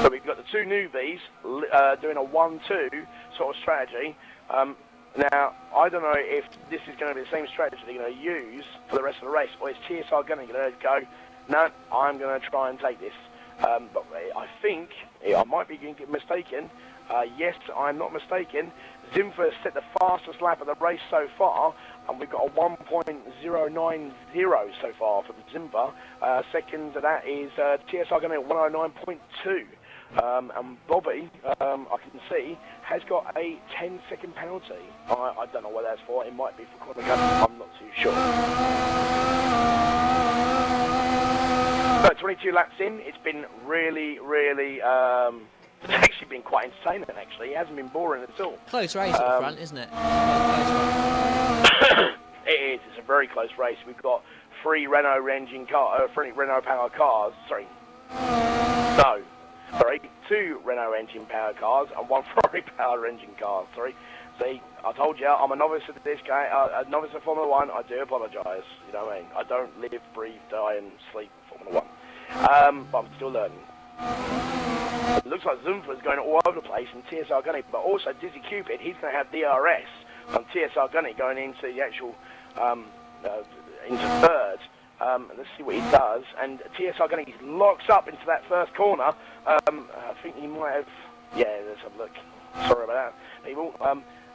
So we've got the two newbies doing a 1-2 sort of strategy. Now, I don't know if this is going to be the same strategy they're going to use for the rest of the race, or is TSR Gunny going to go, no, I'm going to try and take this. But I think, I might be mistaken, yes, I'm not mistaken, Zumfa has set the fastest lap of the race so far, and we've got a 1.090 so far for the Zumfa. Second to that is TSR Gunny at 109.2. And Bobby, I can see, has got a 10-second penalty. I don't know what that's for. It might be for corner gun. I'm not too sure. But 22 laps in, it's been really, really... it's actually been quite insane, actually. It hasn't been boring at all. Close race at the front, isn't it? It is. It's a very close race. We've got three Renault powered cars. Two Renault engine powered cars and one Ferrari powered engine car. See, I told you, I'm a novice at this game, a novice at Formula 1. I do apologise. You know what I mean? I don't live, breathe, die and sleep Formula 1. But I'm still learning. It looks like Zumfa is going all over the place in TSR Gunny, but also Dizzy Cupid, he's going to have DRS on TSR Gunny going into the actual, into third. Let's see what he does. And TSR Gunny locks up into that first corner. I think he might have... Yeah, let's have a look. Sorry about that, people.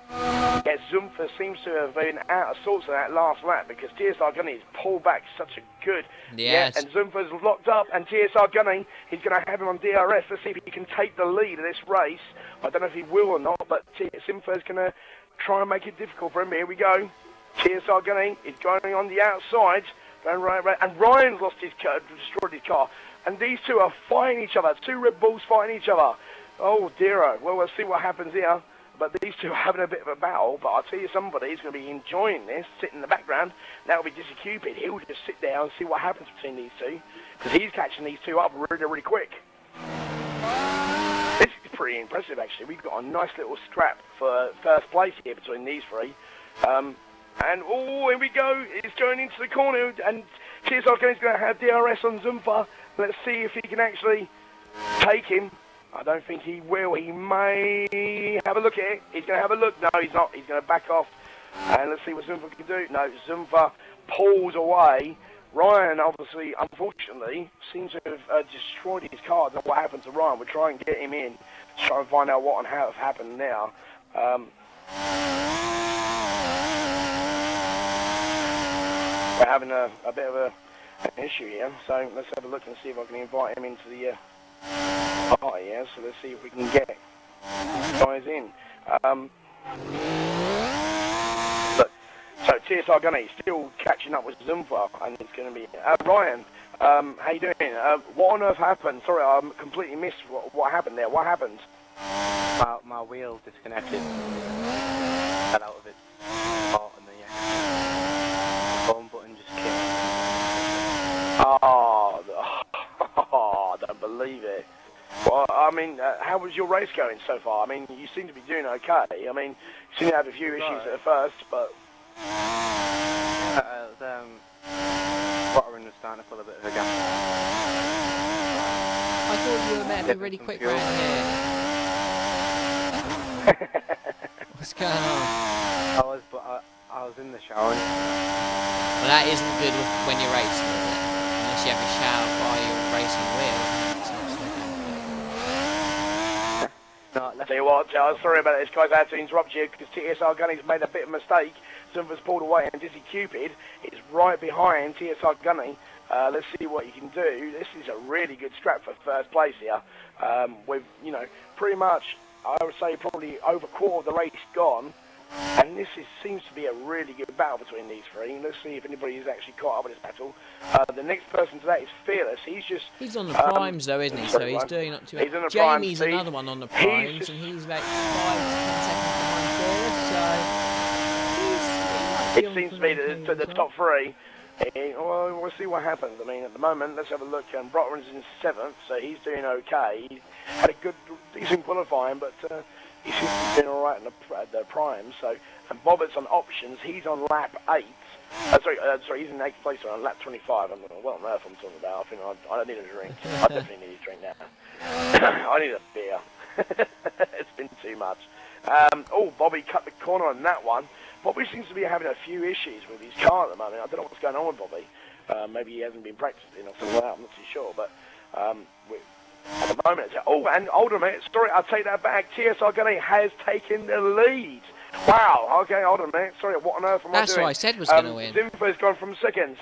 Yeah, Zumfa seems to have been out of sorts in that last lap because TSR Gunny's pulled back such a good. Yes. Yeah, and Zumfa's locked up, and TSR Gunny, he's going to have him on DRS. Let's see if he can take the lead of this race. I don't know if he will or not, but Zumfa's going to try and make it difficult for him. Here we go. TSR Gunny is going on the outside. Going right, and Ryan's lost his car, destroyed his car. And these two are fighting each other. Two Red Bulls fighting each other. Oh, dear. Well, we'll see what happens here. But these two are having a bit of a battle. But I'll tell you, somebody's going to be enjoying this, sitting in the background. That'll be Dizzy Cupid. He'll just sit there and see what happens between these two. Because he's catching these two up really, really quick. This is pretty impressive, actually. We've got a nice little scrap for first place here between these three. And, oh, here we go. It's going into the corner. And TSR Gunny's going to have DRS on Zumfa. Let's see if he can actually take him. I don't think he will. He may have a look at it. He's going to have a look. No, he's not. He's going to back off. And let's see what Zumfa can do. No, Zumfa pulls away. Ryan, obviously, unfortunately, seems to have destroyed his car. I don't know what happened to Ryan. We'll try and get him in. Try and find out what and how it happened now. We're having a bit of an issue here. So let's have a look and see if I can invite him into the party, yeah, so let's see if we can get guys in. Look, so TSR Gunny still catching up with Zumfa, and it's going to be Ryan. How you doing? What on earth happened? Sorry, I completely missed what happened there. What happened? My wheel disconnected. Got out of its part, and the home button just kicked. Oh, I don't believe it. Well, I mean, how was your race going so far? I mean, you seem to be doing okay. I mean, you seem to have a few issues at first, but... Rotterdam was starting to pull a bit of a gap. I thought you were meant to be really quick round here. What's going on? I was in the shower. Well, that isn't good when you're racing, is it? Unless you have a shower while you're racing wheel. No, I'll tell you what, sorry about this, guys. I had to interrupt you because TSR Gunny's made a bit of a mistake. Zumfa's pulled away, and Dizzy Cupid is right behind TSR Gunny. Let's see what he can do. This is a really good scrap for first place here. With, you know, pretty much, I would say probably over a quarter of the race gone. And this seems to be a really good battle between these three. Let's see if anybody is actually caught up with this battle. The next person to that is Fearless. He's on the primes though, isn't he? So he's doing up to it. Jamie's another one on the primes, and he's about 5 to 10 seconds behind Fearless. So it seems to be the top three. Well, we'll see what happens. I mean, at the moment, let's have a look. Brotman's in 7th, so he's doing okay. He had a good, decent qualifying, but he seems to be doing all right in the prime. So, and Bobbitt's on options. He's on lap 8. Sorry, he's in 8th place on lap 25. I don't know what on earth I'm talking about. I think I need a drink. I definitely need a drink now. I need a beer. It's been too much. Bobby cut the corner on that one. Bobby seems to be having a few issues with his car at the moment. I don't know what's going on with Bobby. Maybe he hasn't been practicing or something like that. I'm not too sure. But at the moment, and hold on a minute. Sorry, I'll take that back. TSR Gunny has taken the lead. Wow. Okay, hold on a minute. Sorry, what on earth am I doing? That's what I said was going to win. Zimfa's gone from 2nd.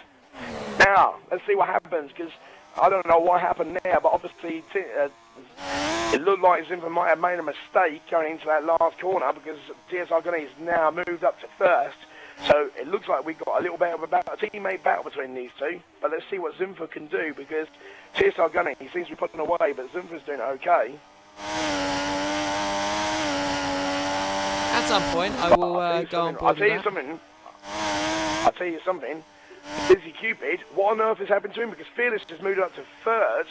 Now, let's see what happens, because I don't know what happened there, but obviously it looked like Zimfa might have made a mistake going into that last corner, because TSR Gunny has now moved up to 1st. So it looks like we've got a little bit of a teammate battle between these two. But let's see what Zumfa can do, because TSR Gunny, he seems to be putting away, but Zumfa's doing okay. At some point, I will go on board I'll tell you something. Dizzy Cupid, what on earth has happened to him? Because Fearless has moved up to 3rd.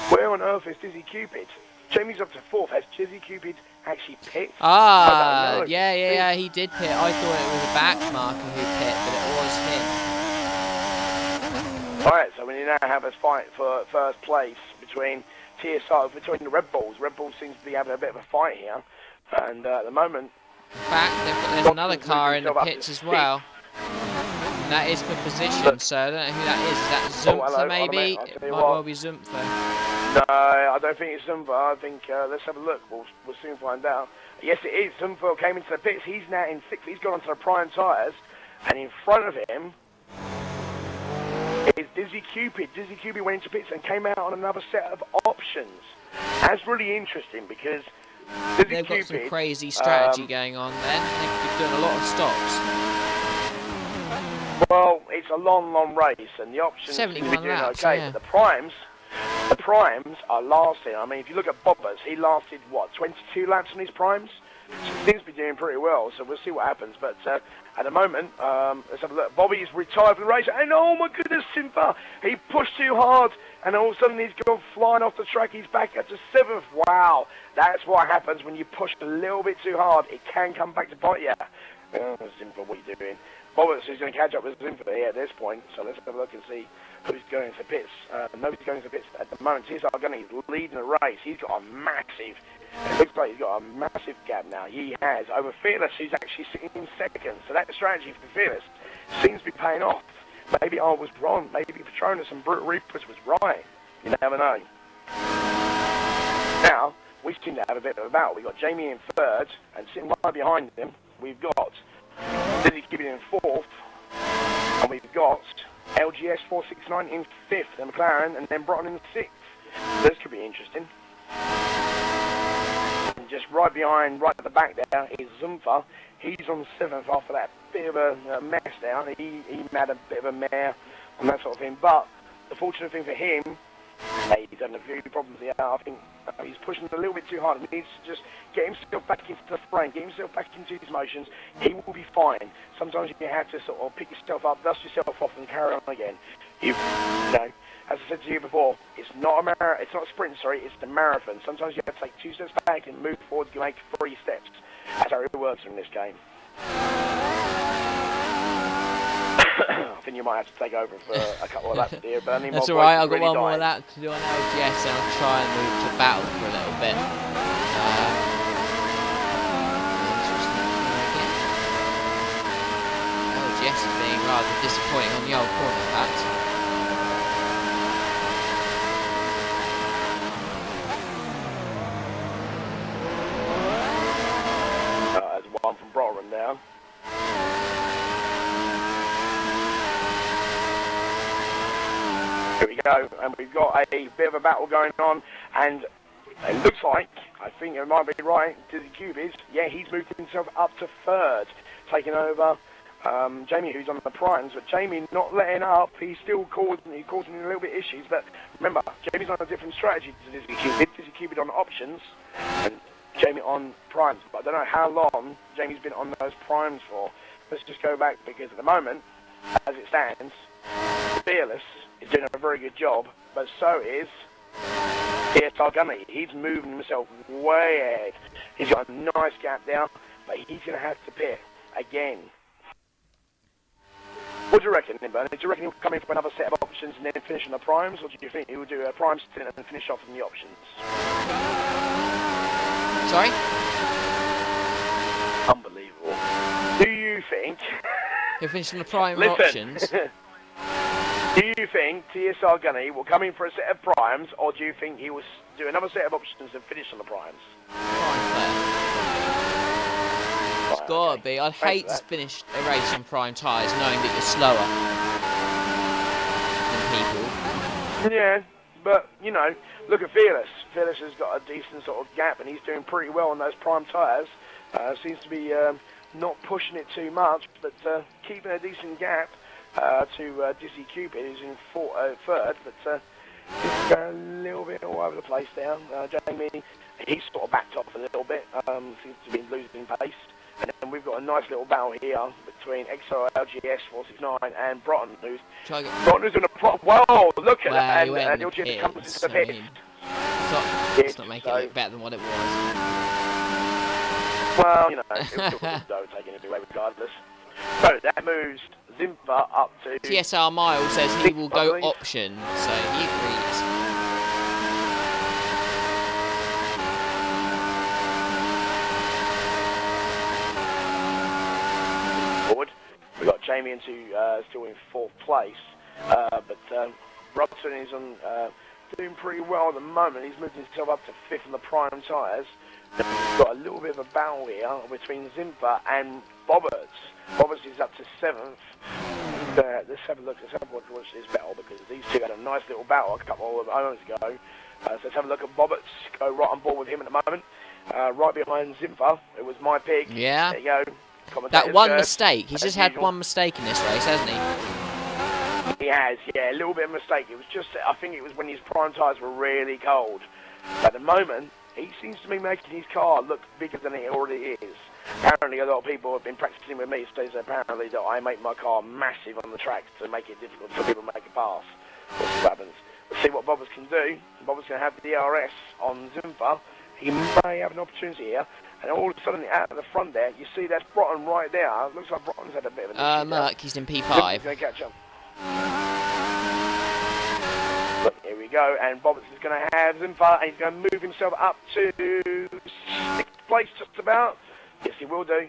Where on earth is Dizzy Cupid? Jamie's up to 4th. Has Dizzy Cupid actually pit? Yeah, he did pit. I thought it was a back marker who pit, but it was him. Alright, so we now have a fight for first place between between the Red Bulls. Red Bulls seems to be having a bit of a fight here, and at the moment... In fact, there's another car in the pits as well. That is for position, so I don't know who that is. Is that Zumpfer, hello, maybe? I'll tell It you might what. well be Zumpfer. No, I don't think it's Zumba. I think, let's have a look. We'll soon find out. Yes, it is. Zumba came into the pits. He's now in 6th. He's gone onto the prime tyres. And in front of him is Dizzy Cupid. Dizzy Cupid went into pits and came out on another set of options. That's really interesting because They've got some crazy strategy going on then. They've been doing a lot of stops. Well, it's a long, long race, and the options seem to be doing laps, okay. yeah. But the primes are lasting. I mean, if you look at Bobbers, he lasted, what, 22 laps on his primes? So he seems to be doing pretty well, so we'll see what happens. But at the moment, let's have a look. Bobby's retired from the race, and oh my goodness, Simba! He pushed too hard, and all of a sudden he's gone flying off the track. He's back up to 7th. Wow, that's what happens when you push a little bit too hard. It can come back to bite you. Simba, what are you doing? Bobbers is going to catch up with Simba here at this point, so let's have a look and see who's going to pits. Nobody's going to pits at the moment. He's leading the race. He's got a massive, it looks like he's got a massive gap now. He has over Fearless, who's actually sitting in 2nd. So that strategy for Fearless seems to be paying off. Maybe I was wrong. Maybe Patronus and Brute Reapers was right. You never know. Now, we seem to have a bit of a battle. We've got Jamie in 3rd, and sitting right behind him, we've got Dizzy Cupid in 4th, and we've got LGS 469 in 5th, and McLaren, and then Broughton in 6th. This could be interesting. And just right behind, right at the back there, is Zumpfer. He's on 7th after that bit of a mess down. He had a bit of a mare and that sort of thing. But the fortunate thing for him, he's had a few problems here. I think he's pushing a little bit too hard. He needs to just get himself back into the frame, get himself back into his motions. He will be fine. Sometimes you have to sort of pick yourself up, dust yourself off, and carry on again. You know, as I said to you before, it's not a sprint, it's the marathon. Sometimes you have to take 2 steps back and move forward to make 3 steps. That's how it works in this game. I think you might have to take over for a couple of laps here, Bernie. That's alright, I've got one more lap to do on LGS, and I'll try and move to battle for a little bit. LGS is being rather disappointing on the old corner patch. There's one from Broughton now. Here we go, and we've got a bit of a battle going on, and it looks like, I think it might be right, Dizzy Cupid, yeah, he's moved himself up to 3rd, taking over Jamie, who's on the primes, but Jamie not letting up. He's still causing a little bit issues, but remember, Jamie's on a different strategy to Dizzy Cupid. Dizzy Cupid on options, and Jamie on primes, but I don't know how long Jamie's been on those primes for. Let's just go back, because at the moment, as it stands, Fearless is doing a very good job, but so is TSR Gunny. He's moving himself way ahead. He's got a nice gap there, but he's going to have to pit again. What do you reckon, Bernie? Do you reckon he'll come in for another set of options and then finish on the primes, or do you think he'll do a prime stint and finish off on the options? Sorry? Unbelievable. Do you think... He'll finish on the prime Listen. options. Do you think TSR Gunny will come in for a set of primes, or do you think he will do another set of options and finish on the primes? It's gotta be. I'd hate to finish a race on prime tyres knowing that you're slower than people. Yeah, but, you know, look at Fearless. Fearless has got a decent sort of gap, and he's doing pretty well on those prime tyres. Seems to be not pushing it too much, but keeping a decent gap. To Dizzy Cupid, who's in 3rd, but he's going a little bit all over the place there. Jamie, he's sort of backed off a little bit, seems to be losing pace. And then we've got a nice little battle here between XO LGS 469 and Broughton, who's in a whoa, look at that, and LGS comes into the pits. Let's not make it look better than what it was. Well, you know, don't take it away regardless. So that moves Zimper up to... TSR Miles says he will go option, so he agrees. Forward. We've got Jamie into still in 4th place. But Robson is on doing pretty well at the moment. He's moved himself up to 5th on the prime tyres. He's got a little bit of a battle here between Zimper and Bobberts. Bobberts is up to 7th. Let's have a look. Let's have a watch this battle, because these two had a nice little battle a couple of moments ago. So let's have a look at Bobberts. Go right on board with him at the moment. Right behind Zimper. It was my pick. Yeah. There you go. That one mistake. He's just had one mistake in this race, hasn't he? He has, yeah, a little bit of a mistake. It was just, I think it was when his prime tyres were really cold. At the moment, he seems to be making his car look bigger than it already is. Apparently, a lot of people have been practicing with me, says apparently that I make my car massive on the track to make it difficult for people to make a pass. We'll see what happens. Let's see what Bobbers can do. Bobbers going to have the DRS on Zimper. He may have an opportunity here. And all of a sudden, out of the front there, you see that's Broughton right there. Looks like Broughton's had a bit of an issue. Merck, he's in P5. Zimper's going to catch him. Look, here we go, and Bobberts is going to have Zimper, and he's going to move himself up to 6th place just about. Yes, he will do.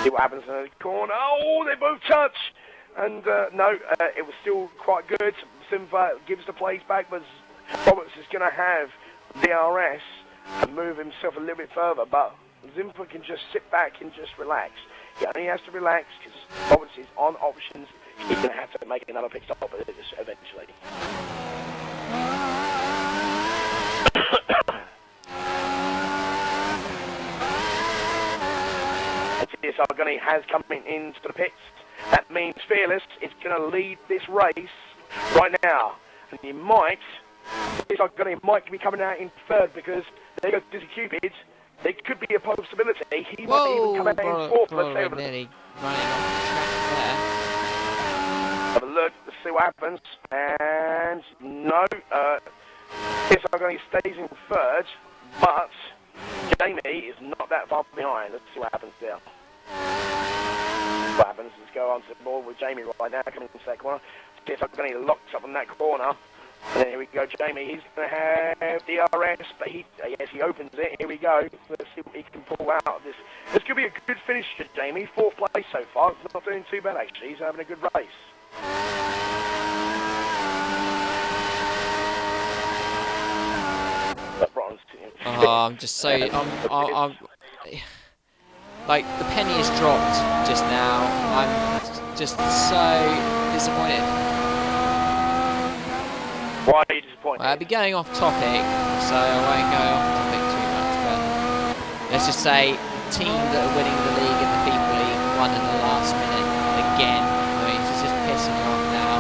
See what happens in the corner. Oh, they both touch! And no, it was still quite good. Zimper gives the place back, but Bobberts is going to have DRS and move himself a little bit further, but Zimper can just sit back and just relax. He only has to relax because Bobberts is on options. He's going to have to make another pit stop eventually. And Sargoni has come into the pits. That means Fearless is going to lead this race right now. And he might be coming out in 3rd, because they got Dizzy Cupid. There could be a possibility. He might even come out in 4th. Let's say nearly running off the track there. Have a look, let's see what happens. And no, Sargoni stays in 3rd, but Jamie is not that far behind. Let's see what happens there. What happens? Let's go on to the board with Jamie right now, coming into that corner. Sargoni locks up on that corner. And then here we go, Jamie. He's going to have DRS, but he opens it. Here we go. Let's see what he can pull out of this. This could be a good finish for Jamie. 4th place so far. It's not doing too bad, actually. He's having a good race. I'm just so... I'm like, the penny has dropped just now. I'm just so disappointed. Why are you disappointed? Well, I'll be going off topic, so I won't go off topic too much, but let's just say the team that are winning the league in the FIFA League won in the last minute again. I mean, it's just pissing me off now.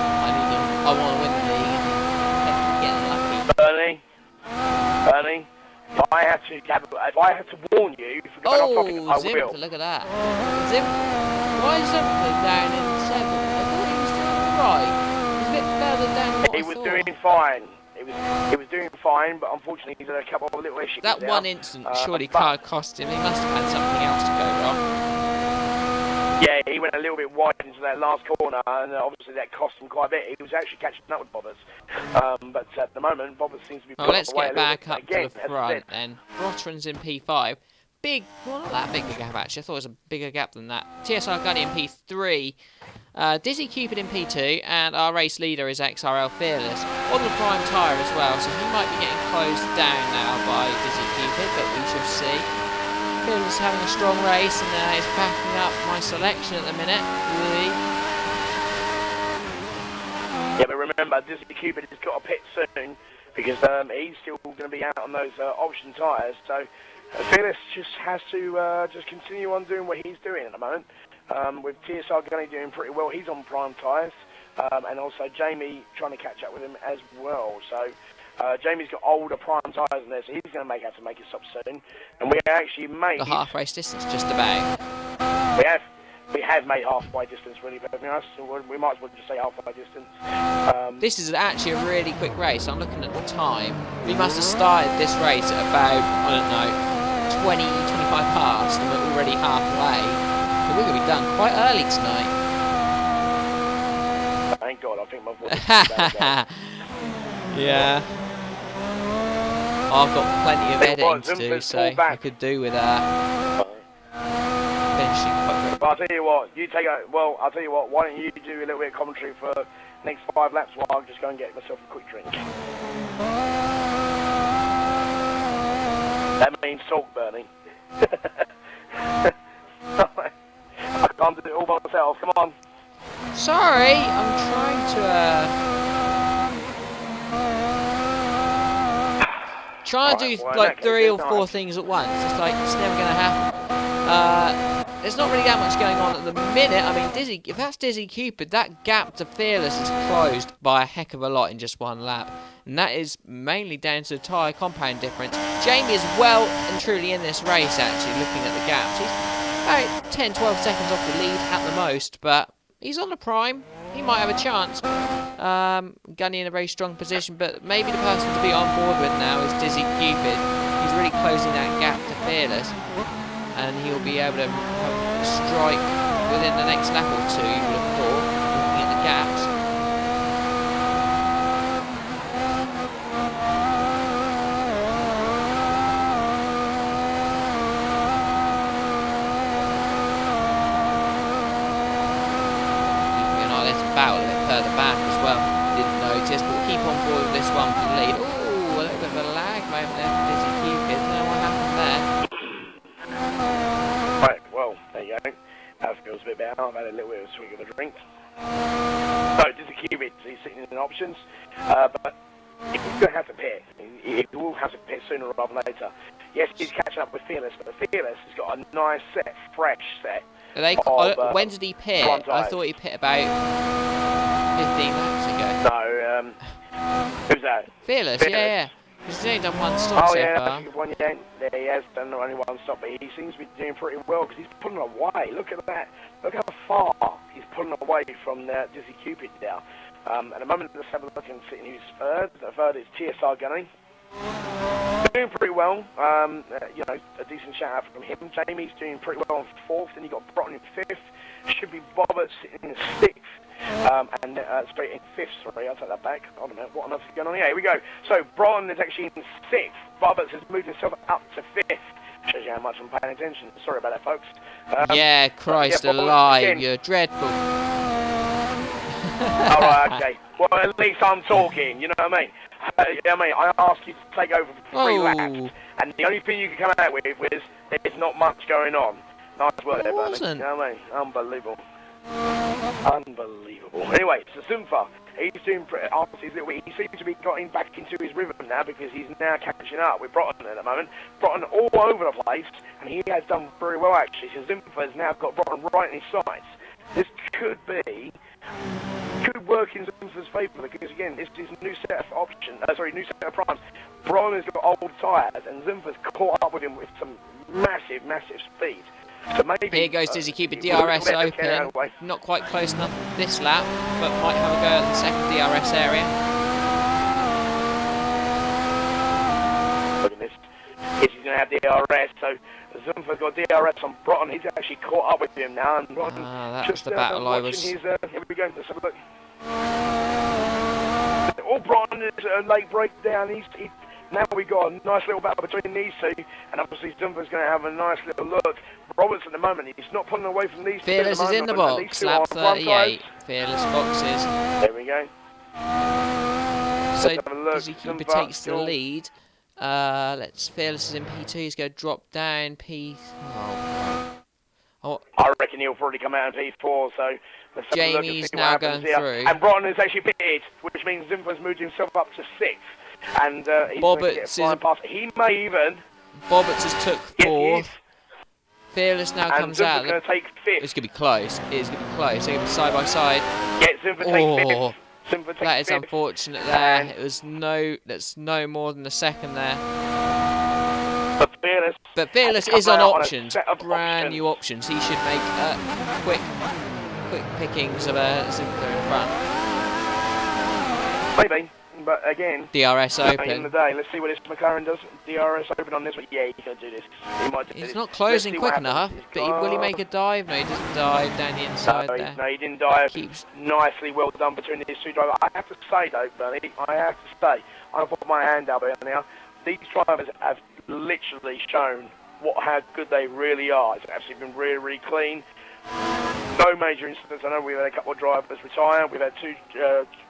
I want to win the league and they're getting lucky. Bernie, if I had to warn you for going off topic, I will. Look at that. Why is Zimper down in 7th? I thought he was doing right. He's a bit further down than what He was doing fine. He was doing fine, but unfortunately he's had a couple of little issues. That one incident surely can't cost him. He must have had something else to go wrong. Yeah, he went a little bit wide into that last corner, and obviously that cost him quite a bit. He was actually catching up with Bobbers. But at the moment, Bobbers seems to be... Well, let's get back up to the front then. Rotteran's in P5. Well, not that big a gap actually. I thought it was a bigger gap than that. TSR Gunny in P3. Dizzy Cupid in P2, and our race leader is XRL Fearless on the prime tyre as well, so he might be getting closed down now by Dizzy Cupid, but we shall see. Fearless having a strong race, and is backing up my selection at the minute. Yeah, but remember, Dizzy Cupid has got a pit soon, because he's still going to be out on those option tyres, so Fearless just has to just continue on doing what he's doing at the moment. With TSR Gunny doing pretty well, he's on prime tyres, and also Jamie trying to catch up with him as well. So Jamie's got older prime tyres in there, so he's going to have to make a stop soon. And we actually made the half race distance just about. We have made halfway distance, really, but so we might as well just say halfway distance. This is actually a really quick race. I'm looking at the time. We must have started this race at about, I don't know, 20, 25 past, and we're already halfway. So we're going to be done quite early tonight. Thank God, I think my voice is yeah. I've got plenty of editing to do, so I could do with finishing quite quickly. I'll tell you what, I'll tell you what, why don't you do a little bit of commentary for the next 5 laps while I just go and get myself a quick drink. That means salt burning. I can't do it all by myself, come on. Sorry, I'm trying to do like 3 or 4 things at once. It's like it's never going to happen. There's not really that much going on at the minute. I mean, if that's Dizzy Cupid, that gap to Fearless is closed by a heck of a lot in just 1 lap. And that is mainly down to the tyre compound difference. Jamie is well and truly in this race, actually, looking at the gaps. He's about 10-12 seconds off the lead at the most, but he's on the prime. He might have a chance. Gunny in a very strong position, but maybe the person to be on board with now is Dizzy Cupid. He's really closing that gap to Fearless, and he'll be able to strike within the next lap or 2, you would have thought, looking at the gaps. Battle a bit further back as well. Didn't notice, but we'll keep on board with this one for the lead. Ooh, a little bit of a lag moment there for Dizzy Cupid. Don't know what happened there. Right, well, there you go. That feels a bit better. I've had a little bit of a swig of a drink. So, Dizzy Cupid, he's sitting in options, but he's going to have to pit. He will have to pit sooner rather than later. Yes, he's catching up with Fearless, but Fearless has got a nice set, fresh set. When did he pit? I thought he pit about 15 laps ago. No, who's that? Fearless, yeah. He's only done 1 stop so far. He has done only 1 stop, but he seems to be doing pretty well because he's pulling away. Look at that. Look how far he's pulling away from Dizzy Cupid now. At the moment, let's have a look and see who's third. The third is TSR Gunny. Doing pretty well, you know, a decent shout out from him. Jamie's doing pretty well in 4th, and you got Broughton in 5th. Should be Bobbert sitting in 6th, and straight in 5th. Sorry, I'll take that back. I don't know what on earth is going on here. Here we go. So Broughton is actually in 6th. Bobbert has moved himself up to 5th. Shows you how much I'm paying attention. Sorry about that, folks. Yeah, Christ alive, you're dreadful. Alright, okay. Well, at least I'm talking, you know what I mean? I asked you to take over for 3 laps, and the only thing you could come out with was there's not much going on. Nice work there, Bernie. You know what I mean? Unbelievable. Unbelievable. Anyway, so Zumfa, he's doing pretty. He seems to be getting back into his rhythm now because he's now catching up with Broughton at the moment. Broughton all over the place, and he has done very well actually. So Zumfa has now got Broughton right in his sights. This could work in Zumfa's favour because again, this is a new set of new set of primes. Broughton has got old tyres, and Zumfa's caught up with him with some massive speed. So maybe, here goes Dizzy Cupid, DRS open, not quite close enough this lap, but might have a go at the second DRS area. Look at this, he's going to have DRS, so Zumfa's got DRS on Broughton. He's actually caught up with him now, and Broughton that's the battle I was... Here we go, let's have a look. All Broughton is a late breakdown. Now we got a nice little battle between these two, and obviously Zumfa's going to have a nice little look. Roberts at the moment, he's not pulling away from these two. Fearless is in the box, lap 38. Fearless boxes. There we go. So Dizzy Cupid takes the lead. Fearless is in P2. He's going to drop down P. I reckon he'll probably come out in P4. So let's have a look and see now what going happens through. Here. And Broughton has actually pitted, which means Zumfa's moved himself up to 6th. And he's going to get a flying past. He may even. Bobbert has took 4th. Fearless now comes out. Going to take 5th. It's going to be close. It is going to be close. They're going to be side by side. Yeah, Zumfa takes 5th. That is unfortunate there. It was that's no more than a second there. But Fearless is on options. Brand new options. He should make quick pickings of Zumfa in front. Maybe. But again, DRS open. In the day, let's see what this McLaren does. DRS open on this one. Yeah, he can do this. He might do He's this. not closing quick enough. But will he make a dive? No, he doesn't dive down the inside there. No, he didn't dive. Nicely well done between these two drivers. I have to say though, Bernie, I put my hand up here now. These drivers have literally shown how good they really are. It's actually been really clean. No major incidents. I know we've had a couple of drivers retire. We've had 2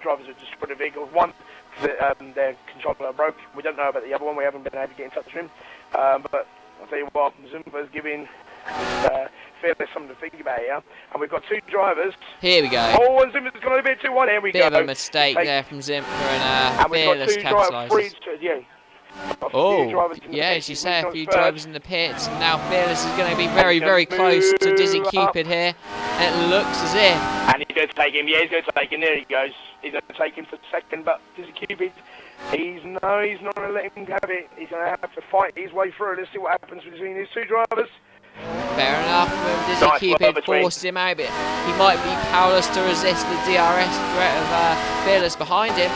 drivers who destroyed the vehicles. One, their controller broke. We don't know about the other one. We haven't been able to get in touch with him. But I'll tell you what, Zumba's giving Fearless something to think about here. And we've got 2 drivers. Here we go. Oh, and Zumba's gone a bit too wide. Here we go. Bit of a mistake there from Zimper, and Fearless capitalises. Oh, yeah, as you say, a few drivers in the pits, and now Fearless is going to be very, very close to Dizzy Cupid here. And it looks as if... And he's going to take him, yeah, he's going to take him, there he goes. He's going to take him for second, but Dizzy Cupid, he's not going to let him have it. He's going to have to fight his way through. Let's see what happens between these 2 drivers. Fair enough, Dizzy Cupid forced him out, but he might be powerless to resist the DRS threat of Fearless behind him.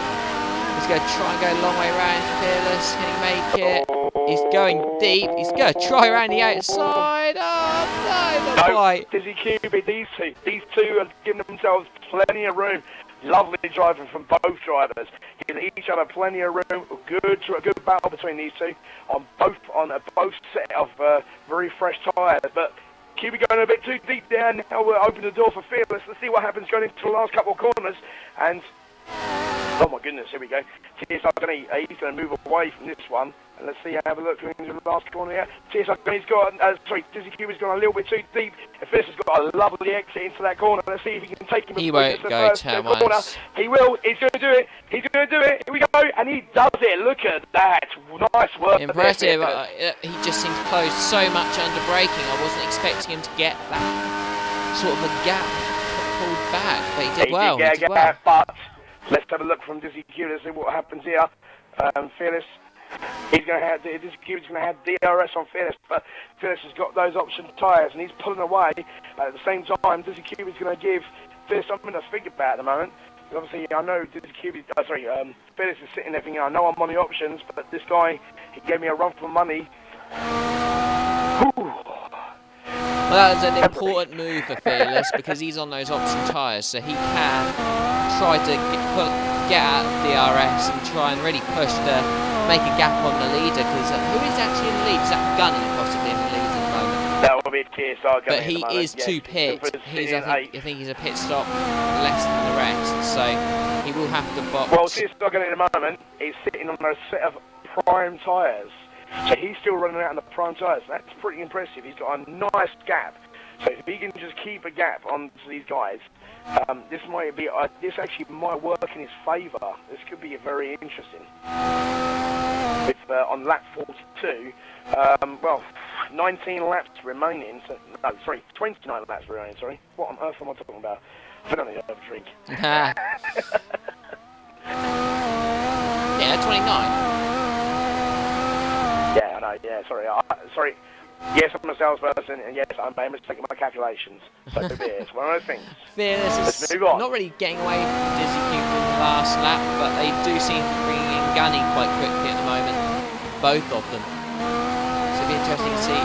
He's going to try and go a long way around. Fearless, can he make it? He's going deep. He's going to try around the outside. Oh, no, not quite. Dizzy Cupid, these two are giving themselves plenty of room. Lovely driving from both drivers. Giving each other plenty of room. A good battle between these 2 on both set of very fresh tyres. But Cupid going a bit too deep there. Now we'll open the door for Fearless. Let's see what happens going into the last couple of corners. And oh my goodness, here we go. He's going to move away from this one. And let's see, have a look into the last corner here. He's got, Dizzy Cupid's gone a little bit too deep. And Fierce has got a lovely exit into that corner. Let's see if he can take him. He won't go termites. He will. He's going to do it. He's going to do it. Here we go. And he does it. Look at that. Nice work. Impressive. He just seems closed so much under braking. I wasn't expecting him to get that sort of a gap pulled back. But he did well. He did well. But let's have a look from Dizzy Cupid to see what happens here. Fearless. He's going to have Dizzy Cupid's going to have DRS on Fearless, but Fearless has got those option tyres and he's pulling away. But at the same time, Dizzy Cupid's going to give Fearless something to think about at the moment. Obviously, I know Dizzy Cupid. Fearless is sitting there thinking, I know I'm on the options, but this guy, he gave me a run for money. Whew. Well, that was an important move for Fearless because he's on those option tyres, so he can try to get at DRS and try and really push to make a gap on the leader. Because who is actually in the lead? Is that Gunny possibly in the lead at the moment? That will be TSR Gunny. But he is 2 pits. I think he's a pit stop less than the rest, so he will have to box. Well, TSR Gunny at the moment is sitting on a set of prime tyres. So he's still running out on the prime tyres. That's pretty impressive. He's got a nice gap. So if he can just keep a gap on these guys, this actually might work in his favour. This could be very interesting. With on lap 42, well, 19 laps remaining. So, no, sorry, 29 laps remaining. Sorry, what on earth am I talking about? I don't need to have a drink. Yeah, 29. Yeah, I know, yeah, sorry. Yes, I'm a salesperson, and yes, I'm mistaking my calculations. So be it. It's one of those things. Fearless is not really getting away from Dizzy Cupid in the last lap, but they do seem to be bringing in Gunny quite quickly at the moment. Both of them. So it'll be interesting to see.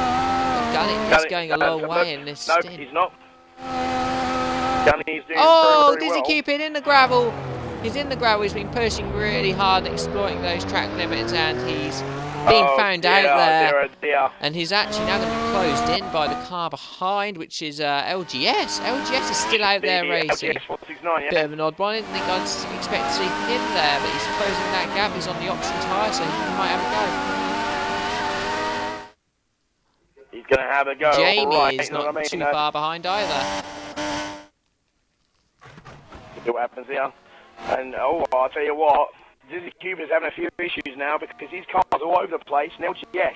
Gunny is going a long way in this stint. No, he's not. Gunny's doing very Dizzy well. Cupid in the gravel. He's in the gravel. He's been pushing really hard, exploiting those track limits, and he's being found out there. And he's actually now going to be closed in by the car behind, which is LGS. LGS is still out there racing. Bit of an odd one. I didn't think I'd expect to see him there, but he's closing that gap. He's on the option tyre, so he might have a go. He's going to have a go. Jamie is not too far behind either. See what happens here. And I'll tell you what, Dizzy Cupid is having a few issues now because his car's all over the place. And LGS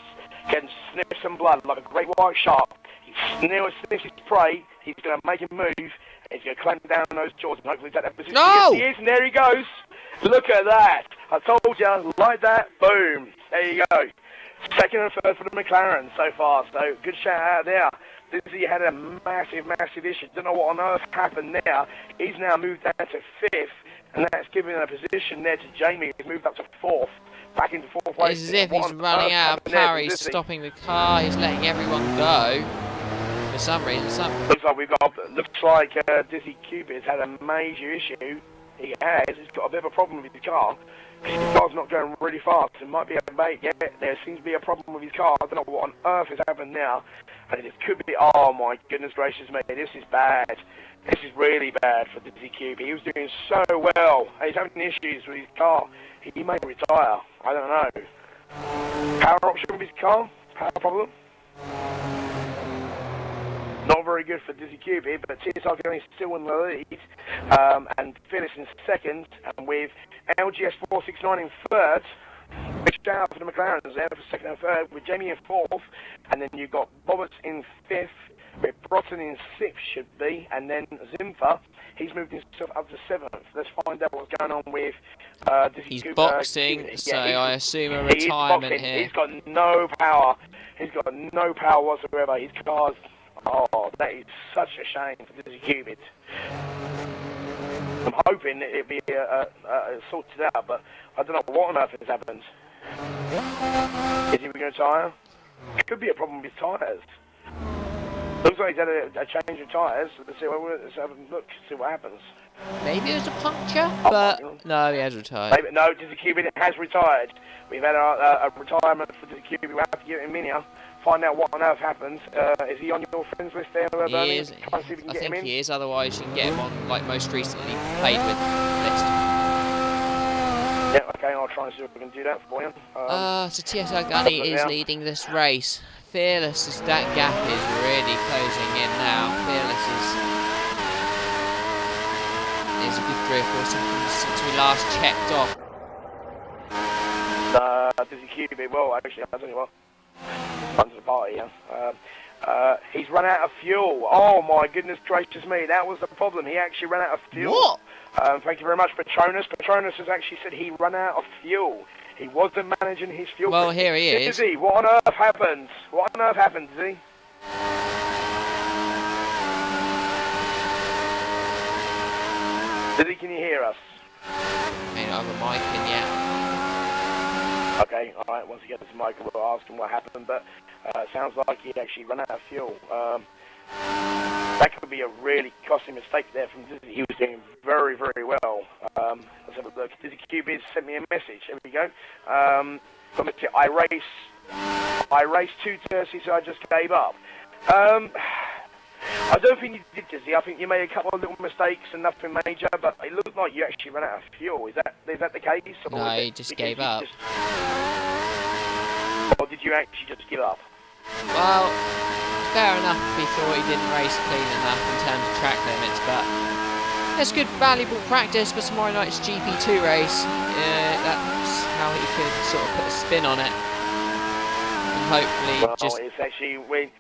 can sniff some blood like a great white shark. He sniffs his prey. He's going to make him move. He's going to clamp down on those jaws and hopefully take that position. No! Yes, he is, and there he goes. Look at that. I told you, like that, boom. There you go. Second and third for the McLaren so far. So good shout out there. Dizzy had a massive issue. Don't know what on earth happened there. He's now moved down to 5th. And that's given a position there to Jamie. He's moved up to 4th, back into 4th place. It's as if he's running out of power. He's stopping the car. He's letting everyone go. For some reason, looks like Dizzy Cupid's had a major issue. He has. He's got a bit of a problem with his car. His car's not going really fast. It might be a debate. Yeah, there seems to be a problem with his car. I don't know what on earth has happened now. And it could be, oh my goodness gracious me, this is bad. This is really bad for Dizzy QB. He was doing so well. He's having issues with his car. He may retire. I don't know. Power option with his car? Power problem? Not very good for Dizzy QB, but TSR going still in the lead. And Phyllis in second, and with LGS 469 in third. Big shout out for the McLarens there for second and third, with Jamie in fourth, and then you've got Roberts in fifth, with Broughton in sixth should be, and then Zimfer, he's moved himself up to seventh. Let's find out what's going on with he's boxing, so I assume a retirement here. He's got no power. He's got no power whatsoever. His car's, oh, that is such a shame for Dizzy Cubit. I'm hoping it'll be sorted out, but I don't know what on earth has happened. Is he going to tire? Could be a problem with tyres. Looks like he's had a change of tyres. Let's have a look, see what happens. Maybe it was a puncture, but no, he has retired. Maybe, no, Dizzy Cubit has retired. We've had a retirement for Dizzy Cubit. We have to get him in here. Find out what on earth happened. Is he on your friends list there, Bernie? He is. Try and see if we can I get him think in. he is. Otherwise, you can get him on like most recently played with list. Yeah, okay. I'll try and see if we can do that for you. So TSR Gunny is leading this race. Fearless, that gap is really closing in now. Fearless is a good 3 or 4 seconds since we last checked off. Dizzy Cubit, well, actually, I tell you what. Under the party, yeah. He's run out of fuel. Oh my goodness gracious me, that was the problem. He actually ran out of fuel. What? Thank you very much, Patronus. Patronus has actually said he ran out of fuel. He wasn't managing his fuel. Well, here he is. Dizzy, what on earth happened? What on earth happened, Dizzy? Dizzy, can you hear us? May not have a mic in yet. Okay, alright, once he gets his mic, we'll ask him what happened, but sounds like he actually ran out of fuel. That could be a really costly mistake there from Dizzy. He was doing very, very well. Let's have a look. Dizzy QB sent me a message. There we go. I raced 2:30, so I just gave up. I don't think you did, Dizzy. I think you made a couple of little mistakes and nothing major, but it looked like you actually ran out of fuel. Is that the case? Or no, he just gave up. Or did you actually just give up? Well, fair enough if he thought he didn't race clean enough in terms of track limits, but that's good, valuable practice for tomorrow night's GP2 race. That's how he could sort of put a spin on it. And hopefully it's actually, we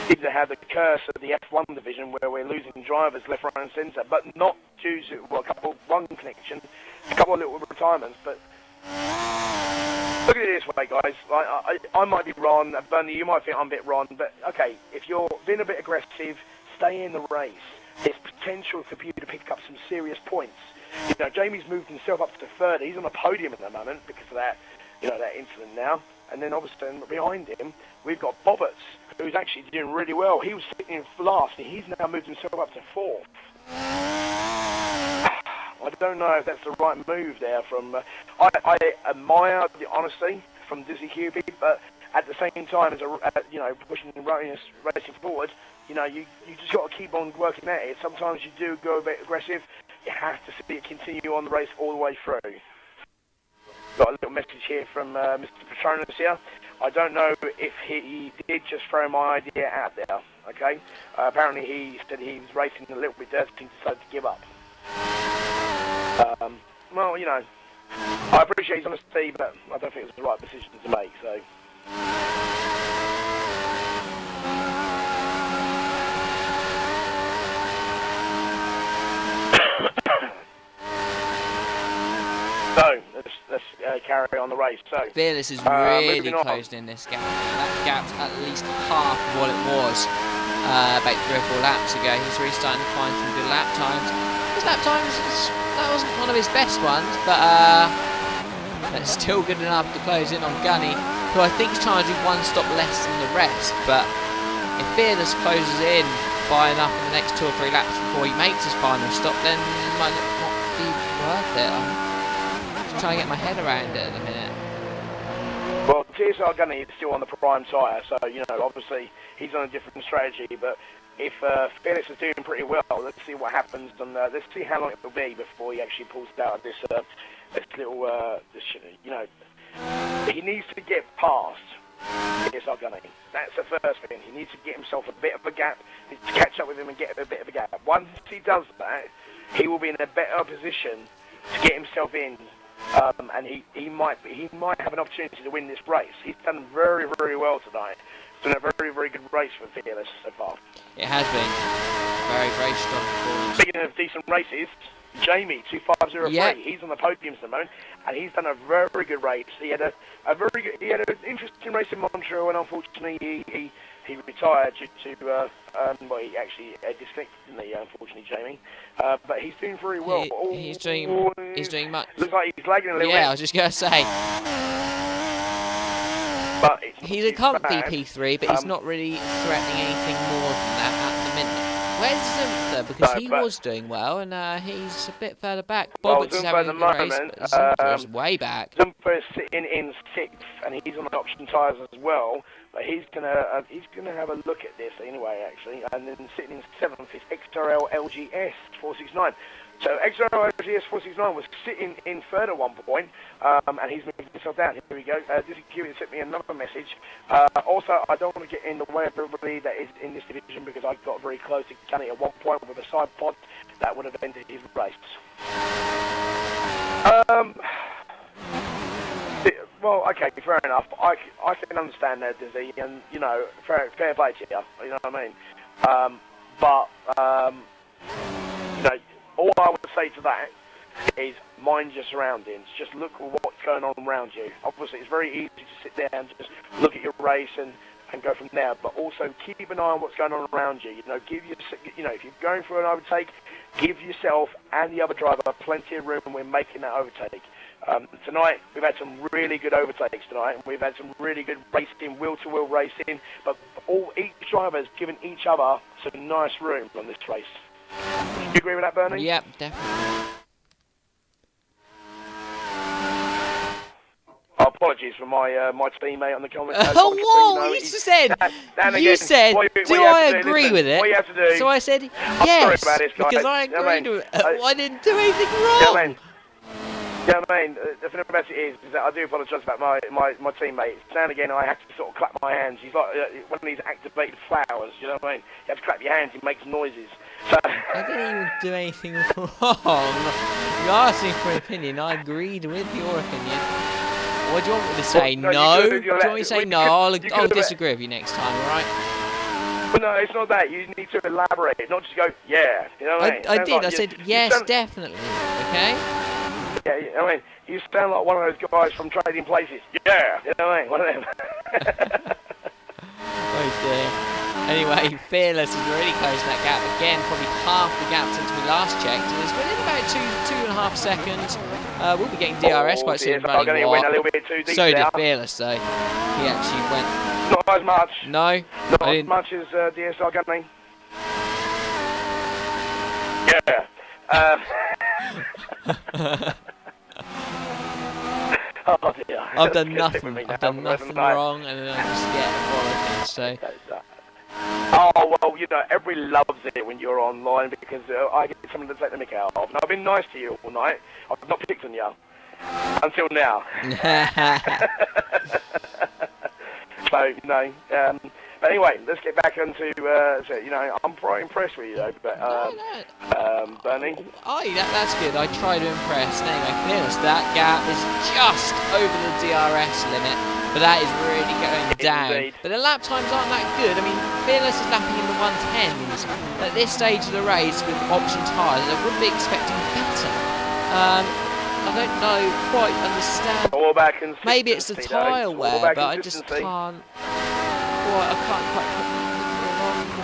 seem to have the curse of the F1 division where we're losing drivers left, right and centre, but not due to, well, one connection, a couple of little retirements, but look at it this way, guys. I might be wrong. Bernie, you might think I'm a bit wrong. But, okay, if you're being a bit aggressive, stay in the race. There's potential for you to pick up some serious points. You know, Jamie's moved himself up to third. He's on the podium at the moment because of that, that incident now. And then, obviously, behind him, we've got Bobberts, who's actually doing really well. He was sitting in last, and he's now moved himself up to fourth. I don't know if that's the right move there from... I admire the honesty from Dizzy QB, but at the same time, as pushing and racing forward, you just got to keep on working at it. Sometimes you do go a bit aggressive. You have to see it continue on the race all the way through. Got a little message here from Mr. Patronus here. I don't know if he did just throw my idea out there, okay? Apparently he said he was racing a little bit dirty and decided to give up. Well, I appreciate his honesty, but I don't think it was the right decision to make, so... So, let's carry on the race. So, Fearless is really closed in this gap. That gap's at least half of what it was about 3 or 4 laps ago. He's really starting to find some good lap times. His lap times, that wasn't one of his best ones, but that's still good enough to close in on Gunny, who I think is trying to do 1 stop less than the rest. But if Fearless closes in by enough in the next 2 or 3 laps before he makes his final stop, then it might not be worth it. I'm just trying to get my head around it at the minute. Well, TSR Gunny is still on the prime tyre, so, you know, obviously he's on a different strategy, but if Fearless is doing pretty well, let's see what happens, and let's see how long it will be before he actually pulls out of this little, you know, he needs to get past TSR Gunny. That's the first thing. He needs to get himself a bit of a gap, he needs to catch up with him and get a bit of a gap. Once he does that, he will be in a better position to get himself in. And he might have an opportunity to win this race. He's done very, very well tonight. It's been a very, very good race for Fearless so far. It has been very, very strong performance. Speaking of decent races, Jamie 2503. Yep. He's on the podium at the moment, and he's done a very good race. He had an interesting race in Montreal, and unfortunately he retired due to well, he actually disconnected, didn't he, unfortunately, Jamie. But he's doing very well. He's doing much. Looks like he's lagging a little bit. Yeah, I was just gonna say. But He's a comfy P3, but he's not really threatening anything more than that at the minute. Where's Zimpler? Because he was doing well, and he's a bit further back. Bobbit's is having a good race, but Zimpler's way back. Zimpler's sitting in 6th, and he's on the option tyres as well. But he's gonna have a look at this anyway, actually. And then sitting in 7th is XRL LGS 469. So XRL LGS 469 was sitting in 3rd at one point, and he's moved himself down. Here we go. This is Q sent me another message. Also, I don't want to get in the way of everybody that is in this division because I got very close to Gunny at one point with a side pod that would have ended his race. Well, okay, fair enough. I can understand that, Dizzy, and, you know, fair play to you, you know what I mean? You know, all I would say to that is mind your surroundings. Just look at what's going on around you. Obviously, it's very easy to sit there and just look at your race and go from there, but also keep an eye on what's going on around you. You know, if you're going for an overtake, give yourself and the other driver plenty of room when making that overtake. Tonight, we've had some really good overtakes tonight, and we've had some really good racing, wheel-to-wheel racing, but each driver has given each other some nice room on this race. Do you agree with that, Bernie? Yep, definitely. Apologies for my teammate on the comment. Oh, whoa! You said. You said. Do I agree with it? What you have to do. So I said yes because I agreed with it. I didn't do anything wrong. Yeah, I mean, the thing about it is that I do apologise about my teammate. Now and again, I have to sort of clap my hands. He's like one of these activated flowers, you know what I mean? You have to clap your hands, he makes noises. So I didn't even do anything wrong. You asked me for an opinion, I agreed with your opinion. What do you want me to say? Well, no? Do you want me to say no? I'll disagree with you next time, alright? Well, no, it's not that. You need to elaborate, not just go, yeah. You know what I mean? I did. I said, yes, definitely. Okay? Yeah, I mean, you sound like one of those guys from Trading Places. Yeah, you know what I mean? One of them. Oh dear. Anyway, Fearless is really closing that gap again, probably half the gap since we last checked. And it's within about 2.5 seconds. We'll be getting DRS quite soon. I'm going to win a little bit too deep. So did Fearless, though. He actually went. Not as much. No. Not as much as DSR Gunny. Yeah. Oh dear. I've done nothing. I've done nothing wrong, and then I just get apologies. So. Oh well, you know, everybody loves it when you're online because I get something to take the mick out of. And I've been nice to you all night. I've not picked on you until now. So you know. But anyway, let's get back into, you know, I'm quite impressed with you, though, but, Bernie. Oh, that's good. I try to impress. Anyway, Fearless, that gap is just over the DRS limit, but that is really going down. Indeed. But the lap times aren't that good. I mean, Fearless is lapping in the 110s. At this stage of the race, with option tyres, I wouldn't be expecting better. I don't know, quite understand. Maybe it's the tyre wear, but I just can't. I can't quite put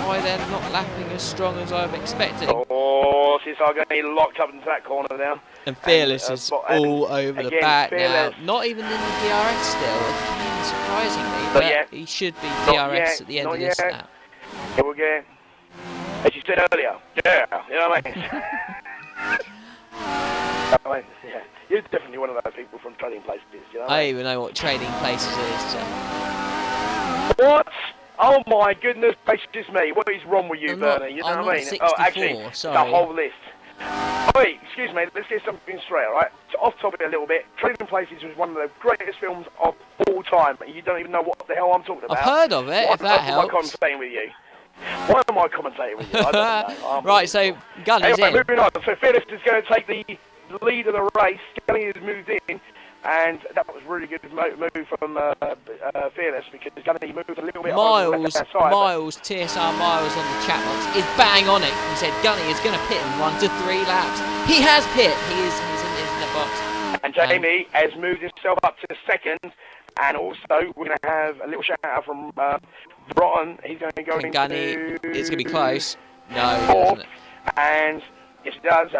why they're not lapping as strong as I've expected. Oh, she's going to be locked up into that corner now. And Fearless is all over the back now. Not even in the DRS still, again, surprisingly. But he should be DRS at the end of this lap. Here we go. As you said earlier, yeah, you know what I mean? I mean, yeah, you're definitely one of those people from Trading Places, you know. I don't even know what Trading Places is. So. What? Oh my goodness gracious me! What is wrong with you, I'm Bernie? You know I'm what I not mean? 64, Oh, actually, sorry. the whole list. Wait, excuse me. Let's get something straight, all right? So off topic a little bit. Trading Places was one of the greatest films of all time. You don't even know what the hell I'm talking about. I've heard of it. If that helps. Why am I commentating with you? Why am I commentating with you? I don't know. Right, so Gunny's anyway, in. moving on. So Fearless is going to take the lead of the race. Gunny has moved in. And that was really good move from Fearless because Gunny moved a little bit over the left-hand side. TSR Miles on the chat box is bang on it. He said Gunny is going to pit in 1 to 3 laps. He has pit. He's in the box. And Jamie has moved himself up to second. And also, we're going to have a little shout out from Broughton. He's going to go into... Gunny, it's going to be close. No, he fourth, doesn't. And yes, he does.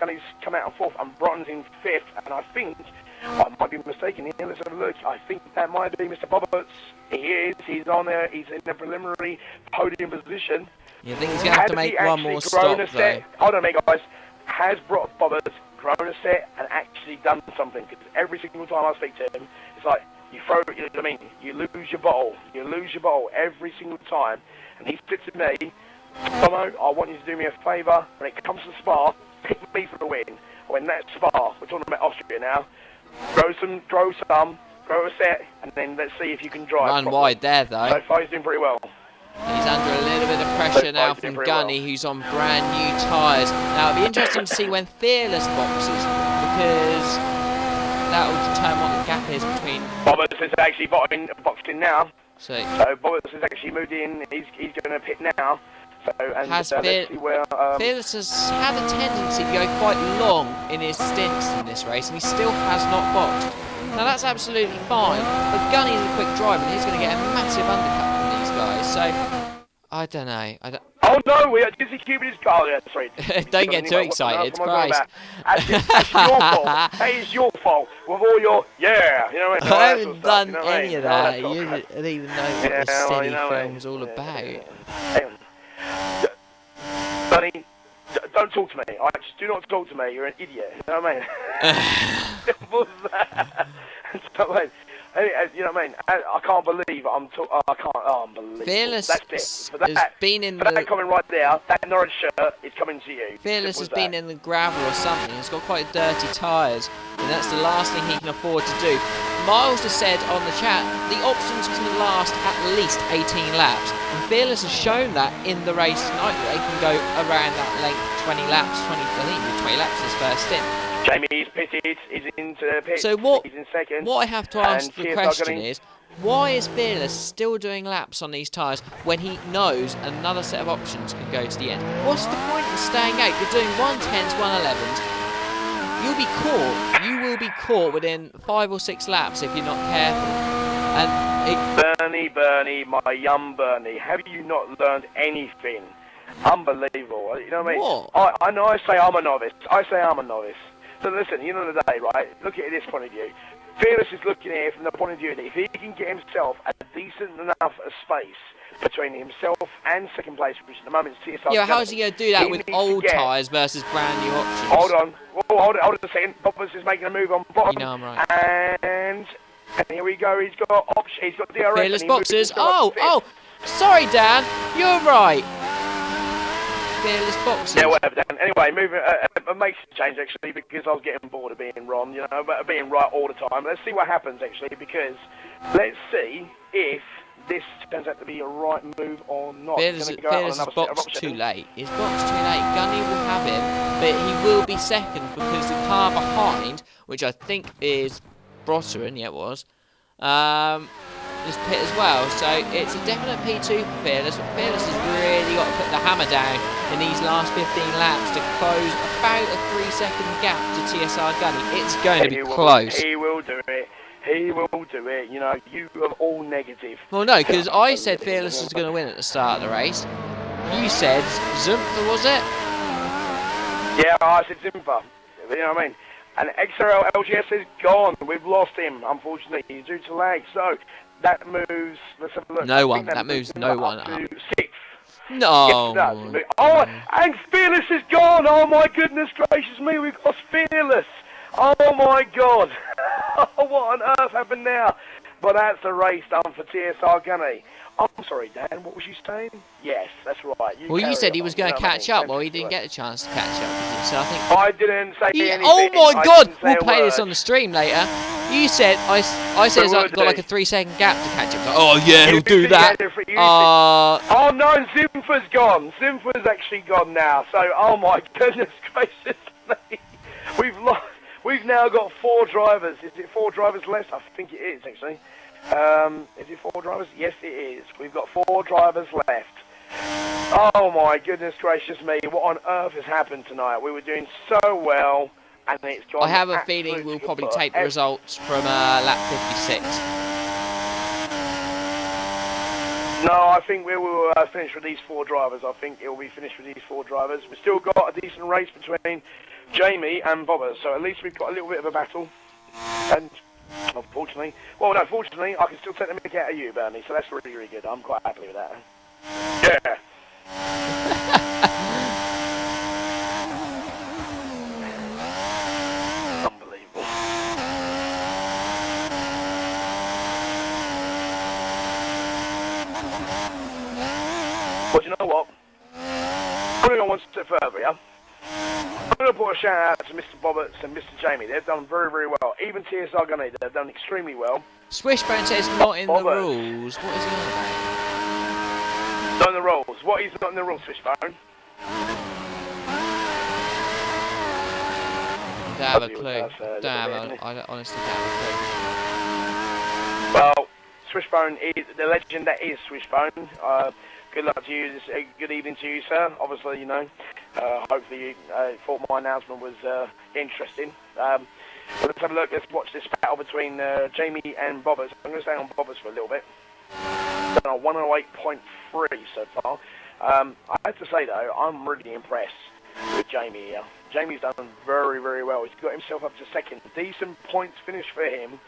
Gunny's come out on fourth, and Broughton's in fifth. And I think... I might be mistaken here. Let's have a look. I think that might be Mr. Boberts. He is. He's on there. He's in the preliminary podium position. You think he's going to have to make one more stop, though? Hold on a minute, guys. Has Boberts grown a set and actually done something? Because every single time I speak to him, it's like you throw. You know what I mean? You lose your bottle. You lose your bottle every single time. And he said to me, Tomo, I want you to do me a favour. When it comes to Spa, pick me for the win. When that's Spa, we're talking about Austria now. Grow a set, and then let's see if you can drive. Run wide there, though. So far, he's doing pretty well. He's under a little bit of pressure now from Gunny, who's on brand new tyres. Now, it'll be interesting to see when Fearless boxes, because that will determine what the gap is between... Boberts is actually boxed in now. So Boberts has actually moved in. He's going to pit now. So, and let's see where, Fearless has had a tendency to go quite long in his stints in this race, and he still has not boxed. Now that's absolutely fine, but Gunny's a quick driver, and he's going to get a massive undercut from these guys. So I don't know. Oh no, we are Disney Cupid is car. Yeah, sorry. Don't get too excited, Christ. That's your fault. That is your fault. With all your you know what I mean? I haven't done any of that. You don't even know what this silly film's all about. Bunny, don't talk to me. Just do not talk to me. You're an idiot. You know what I mean? What's that? You know what I mean? I can't believe I can't. Oh, unbelievable. Fearless has been in that comment right there. That Norwich shirt is coming to you. Fearless has been in the gravel or something. He's got quite dirty tyres, and that's the last thing he can afford to do. Miles has said on the chat the options can last at least 18 laps, and Fearless has shown that in the race tonight. They can go around that length, 20 laps. I think 20 laps his first stint. Jamie's pitted, he's into the pit, so what, he's in second. What I have to ask the question is, why is Fearless still doing laps on these tyres when he knows another set of options can go to the end? What's the point in staying out? You're doing 110s, 111s. You'll be caught. You will be caught within 5 or 6 laps if you're not careful. And Bernie, my young Bernie, have you not learned anything? Unbelievable. You know what I mean? What? I know I say I'm a novice. So listen, you know the day, right? Look at it this point of view. Fearless is looking at it from the point of view that if he can get himself a decent enough space between himself and second place, which at the moment is TSR. Yeah, how's he going to do that with old tyres versus brand new options? Hold on. Hold on a second. Bobbers is making a move on bottom. You know I'm right. And here we go. He's got options. He's got DRS. Fearless boxes. Oh, sorry, Dan. You're right. Fearless boxes. Yeah, whatever, Dan. Anyway, moving. It makes a change actually because I was getting bored of being wrong, you know, but being right all the time. Let's see what happens actually, because let's see if this turns out to be a right move or not. Fearless is boxed too late. He's boxed too late. Gunny will have him, but he will be second because the car behind, which I think is Brosserin, yeah it was, is pit as well. So it's a definite P2 for Fearless. But Fearless has really got to put the hammer down in these last 15 laps to close about a 3-second gap to TSR Gunny. It's going to be close. He will do it. He will do it. You know, you are all negative. Well, no, because I said Fearless was going to win at the start of the race. You said Zumpfer, was it? Yeah, I said Zumpfer. You know what I mean? And XRL LGS is gone. We've lost him, unfortunately, due to lag. So that moves. Let's have a look. No one. That moves no one up up. to 6th. No. Yes, it does. Oh, and Fearless is gone. Oh my goodness gracious me, we've lost Fearless. Oh my God. What on earth happened now? But that's a race done for TSR Gunny. I'm sorry, Dan, what was you saying? Yes, that's right. Well, you said he on, was going to catch up. Well, he didn't get a chance to catch up, did he? So I think... I didn't say anything. Oh my God! We'll play this on the stream later. You said... I said I've got like a 3-second gap to catch up. Like, oh yeah, he'll do that. Oh no, Zinfa's gone. Zinfa's actually gone now. So, oh my goodness gracious me. We've now got 4 drivers. Is it 4 drivers left? I think it is, actually. Is it 4 drivers? Yes, it is. We've got 4 drivers left. Oh my goodness gracious me. What on earth has happened tonight? We were doing so well, and it's gone. I have a feeling we'll probably take the results from lap 56. No, I think we will finish with these 4 drivers. I think it will be finished with these 4 drivers. We've still got a decent race between Jamie and Bobbers, so at least we've got a little bit of a battle. And unfortunately, well, no, fortunately, I can still take the mick out of you, Bernie, so that's really, really good. I'm quite happy with that. Yeah. Unbelievable. Well, you know what? I'm going to go one step further, yeah? I'm going to put a shout out to Mr. Bobberts and Mr. Jamie. They've done very, very well. Even TSR Gunny, they've done extremely well. Swishbone says not in the rules. What is he on about? Not in the rules. What is not in the rules, Swishbone? Don't have a clue. I honestly don't have a clue. Well, Swishbone is the legend that is Swishbone. Good luck to you. Good evening to you, sir. Obviously, you know. Hopefully, you thought my announcement was interesting. Let's have a look. Let's watch this battle between Jamie and Bobbers. I'm going to stay on Bobbers for a little bit. Done a 108.3 so far. I have to say though, I'm really impressed with Jamie here. Jamie's done very, very well. He's got himself up to second. Decent points finish for him.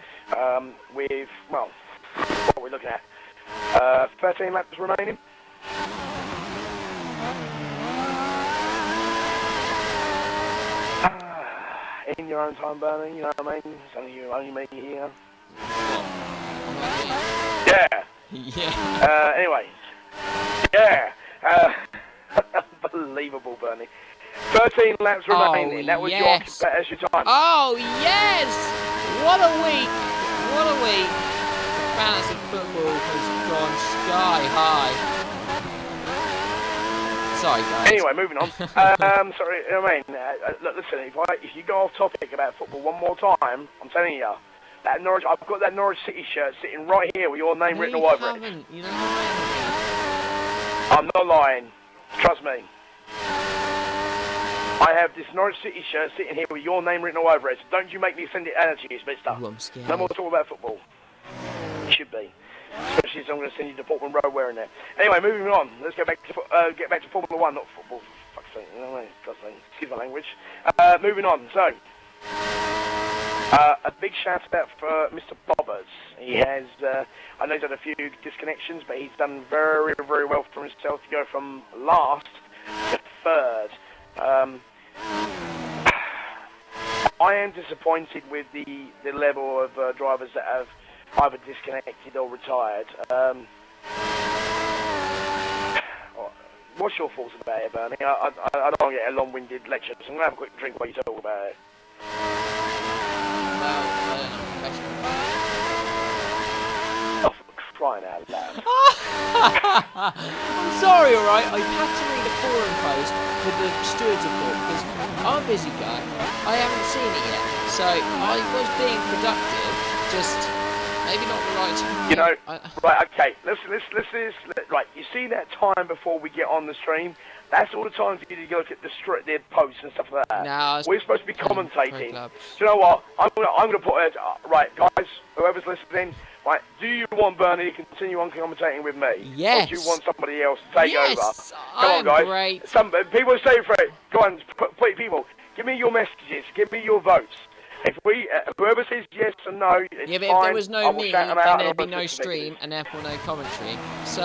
With, well, what are we looking at? 13 laps remaining. In your own time, Bernie, you know what I mean? It's only you, only me here. Yeah. Yeah. Anyway. Yeah. Unbelievable, Bernie. 13 laps remaining. That was yes. your time. Oh, yes! What a week! What a week! The fantasy football has gone sky high. Sorry, guys. Anyway, moving on. Sorry, I mean, look, listen, if you go off topic about football one more time, I'm telling you, that Norwich, I've got that Norwich City shirt sitting right here with your name written all over it. You know what? I'm not lying. Trust me. I have this Norwich City shirt sitting here with your name written all over it. So don't you make me send it out to you, mister. Ooh, I'm scared. No more talk about football. It should be. Especially as I'm going to send you to Portman Road wearing it. Anyway, moving on. Let's get back to Formula 1, not football. For fuck's sake, you know what I mean? God's sake. Excuse my language. Moving on. So, a big shout out for Mr. Bobbers. He has, I know he's had a few disconnections, but he's done very, very well for himself to go from last to third. I am disappointed with the level of drivers that have either disconnected or retired. What's your thoughts about it, Bernie? I don't want to get a long-winded lecture, so I'm going to have a quick drink while you talk about it. Oh, for crying out loud. I'm sorry, alright? I had to read a forum post with the stewards report because I'm a busy guy. I haven't seen it yet. So I was being productive, just maybe not the right time. You know, right, okay, let's right, you see that time before we get on the stream? That's all the time for you to go look at the posts and stuff like that. No, we're supposed to be commentating. Do you know what? I'm gonna put it, right, guys, whoever's listening, right, do you want Bernie to continue on commentating with me? Yes. Or do you want somebody else to take over? Come on, guys. Great. Some people say for it. Go on, people, give me your messages, give me your votes. If we, whoever says yes or no, it's Yeah, but fine. if there was I no will me, shout them then out there'd be and no I'll stream and therefore no commentary. So,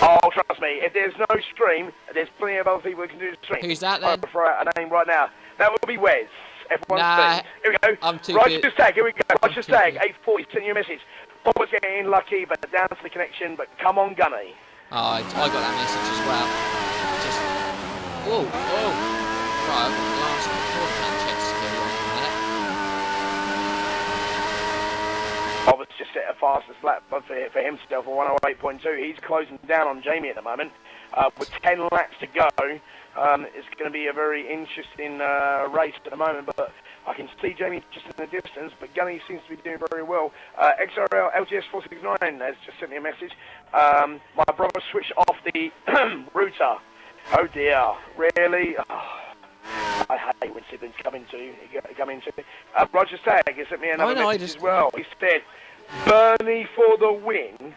oh, trust me, if there's no stream, there's plenty of other people who can do the stream. who's that then? I'll throw out a name right now. That will be Wes. Everyone's Nah, stream. Here we go. I'm too Righteous good. tag, here we go. I'm Righteous too tag, good. 840, send you a message. Bob was getting lucky, but down to the connection, but come on, Gunny. Oh, I got that message as well. Just, whoa, whoa. Right, I've got the last four can checks to go wrong for a minute. Bob has just set a fastest lap for himself for 108.2. He's closing down on Jamie at the moment. With 10 laps to go, it's going to be a very interesting race at the moment, but I can see Jamie just in the distance, but Gunny seems to be doing very well. XRL LGS 469 has just sent me a message. My brother switched off the router. Oh dear, really? Oh, I hate when siblings come into. Roger Stagg has sent me another message as well. He said, Bernie for the win.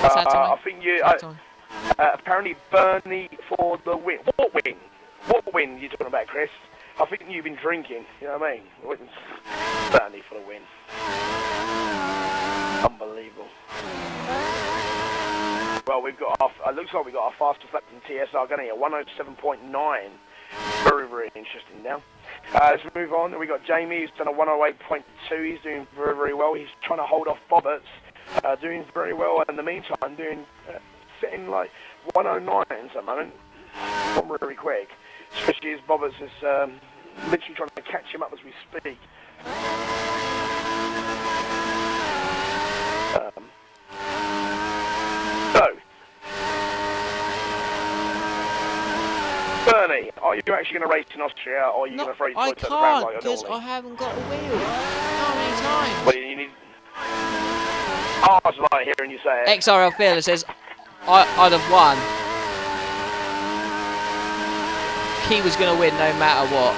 What's that time? I think you... apparently Bernie for the win. What win? What win are you talking about, Chris? I think you've been drinking, you know what I mean? Bernie for the win. Unbelievable. Well, we've got our, it looks like we've got our fastest lap in TSR Gunny at 107.9. Very, very interesting now. Let's move on. We've got Jamie, who's done a 108.2. He's doing very, very well. He's trying to hold off Boberts. Doing very well in the meantime, sitting like 109 at the moment. Not very quick. Especially as Boberts is literally trying to catch him up as we speak. So, Bernie, are you actually going to race in Austria, or are you going to throw your toys at the ground like you're because normally? I haven't got a wheel. How many times? Well, you need... Oh, I was like hearing you say it. XRL Fearless says, I'd have won. He was going to win no matter what.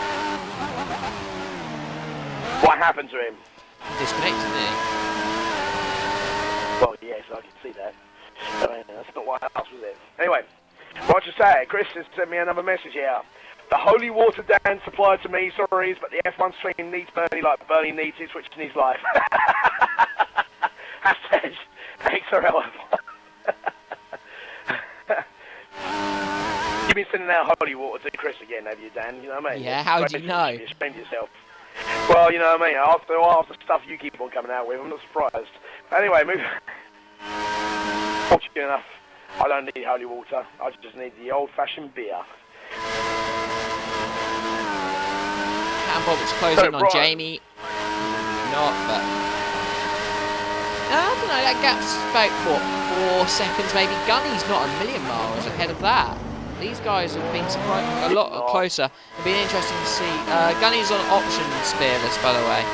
What happened to him? Disconnected, didn't he? Well, yes, I can see that. I mean, that's not what else was it. Anyway, Roger say, Chris has sent me another message here. The holy water Dan supplied to me, sorry, but the F1 stream needs Bernie like Bernie needs his switch in his life. Hashtag XRL. You've been sending out holy water to Chris again, have you, Dan? You know what I mean? Yeah, how do you know? You ashamed yourself. Well, you know what I mean? After all the stuff you keep on coming out with, I'm not surprised. Anyway, move. Fortunately enough, I don't need holy water. I just need the old-fashioned beer. Cam Bobbitt's closing on Jamie. Not, but... I don't know, that gap's about, what, 4 seconds maybe? Gunny's not a million miles ahead of that. These guys have been surprised, a lot closer. It'll be interesting to see. Gunny's on options fearless, by the way.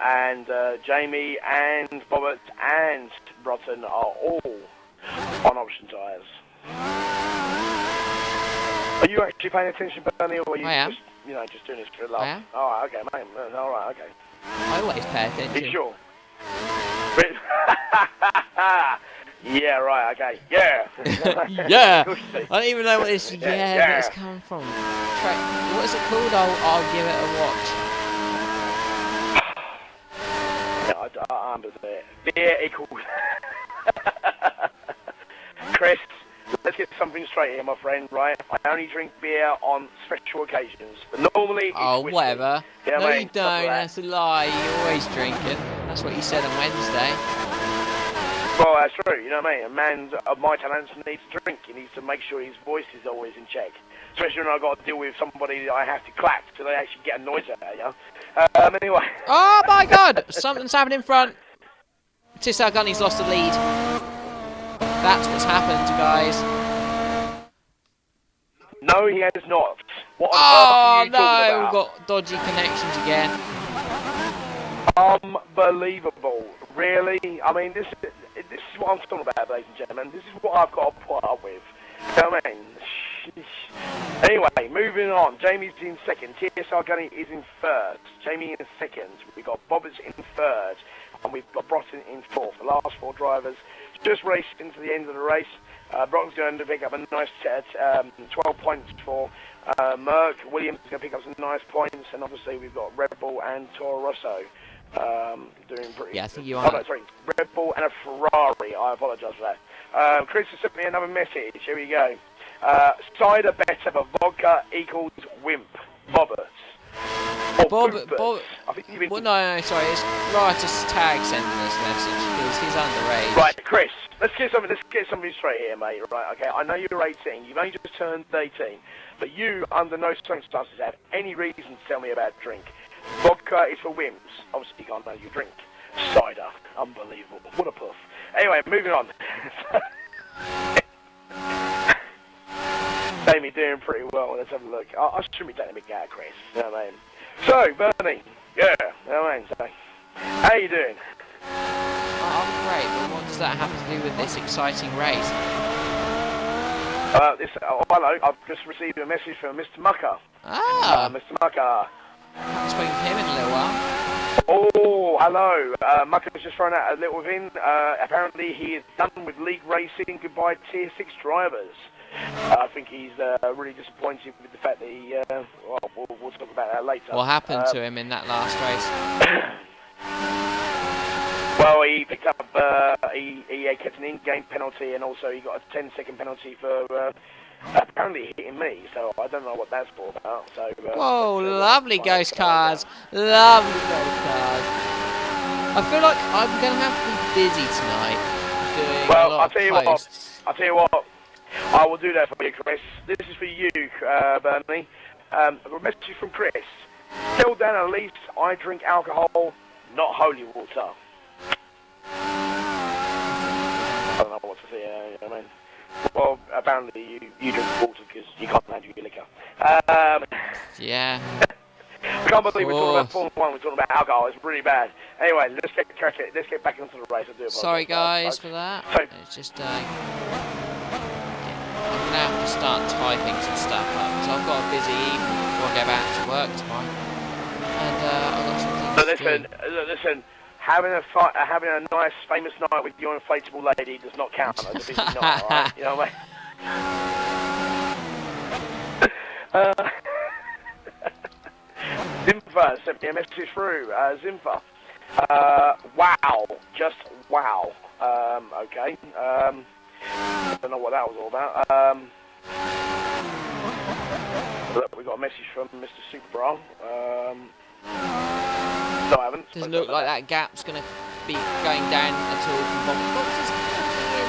And Jamie and Bobbert and Broughton are all on option tyres. Are you actually paying attention, Bernie, or are you just, you know, just doing this for a laugh? I am. Alright, okay, mate. Alright, okay. I always pay attention. Are you sure? Yeah, right, okay. Yeah. Yeah. I don't even know what this is coming from. What is it called? I'll give it a watch. Yeah, I'm with it. Beer equals... Chris, let's get something straight here, my friend, right? I only drink beer on special occasions, but normally it's whiskey. Whatever. You know no, I you don't. That's a lie. You're always drinking. That's what you said on Wednesday. Well, that's true. You know what I mean? A man of my talents needs to drink. He needs to make sure his voice is always in check. Especially when I've got to deal with somebody that I have to clap so they actually get a noise out, you know? Anyway. Oh, my God! Something's happened in front. Tissot Gunny's lost the lead. That's what's happened, guys. No, he has not. What on oh, earth are you no! We've got dodgy connections again. Unbelievable. Really? I mean, this is what I'm talking about, ladies and gentlemen. This is what I've got to put up with. You know what I mean? Anyway, moving on. Jamie's in second. TSR Gunny is in third. Jamie in second. We've got Bobbers in third. And we've got Broughton in fourth. The last 4 drivers just raced into the end of the race. Broughton's going to pick up a nice 12 points for Merck, Williams is going to pick up some nice points, and obviously we've got Red Bull and Toro Rosso doing pretty. Yeah, I think you Oh are. no, sorry, Red Bull and a Ferrari. I apologise for that. Chris has sent me another message. Here we go. Cider better, but vodka equals wimp. Bobbers. Bob, I think you've been... well, no, sorry, it's Riotous Tag sending this message because he's underage. Right, Chris, let's get something straight here, mate. Right, okay, I know you're 18, you've only just turned 18, but you, under no circumstances, have any reason to tell me about drink. Vodka is for wimps. Obviously, you can't know you drink. Cider, unbelievable. What a puff. Anyway, moving on. Jamie doing pretty well. Let's have a look. I shouldn't be taking a big out, Chris. You know what I mean? So, Bernie. Yeah. You know what I mean? So, how you doing? I'm great, but what does that have to do with this exciting race? Hello. I've just received a message from Mr. Mucker. Ah. Mr. Mucker. Haven't spoken to him in a little while. Oh, hello. Mucker's just thrown out a little thing. Apparently, he is done with league racing. Goodbye, Tier 6 drivers. I think he's really disappointed with the fact that he... we'll talk about that later. What happened to him in that last race? Well, he picked up... he kept an in-game penalty, and also he got a 10-second penalty for... apparently hitting me, so I don't know what that's for about. So, whoa, lovely ghost cars. Lovely ghost cars. I feel like I'm going to have to be busy tonight doing a lot of posts. I'll tell you what. I will do that for you, Chris. This is for you, Bernie. A message from Chris. Tell Dan at least I drink alcohol, not holy water. I don't know what to say, you know what I mean? Well, apparently you drink water because you can't handle your liquor. Yeah. I can't believe we're talking about Formula 1, we're talking about alcohol, it's really bad. Anyway, let's get back into the race. Sorry guys for that. So, it's just, I'm going to have to start typing some stuff up, because I've got a busy evening before I go back to work tomorrow. And I've got some things to do. Listen, having a nice, famous night with your inflatable lady does not count as a busy night, alright? You know what I mean? Zinfa sent me a message through. Zinfa. Wow. Just wow. Okay. I don't know what that was all about. Look, we got a message from Mr. Superbra. No, I haven't. Doesn't look like that gap's going to be going down at all. What is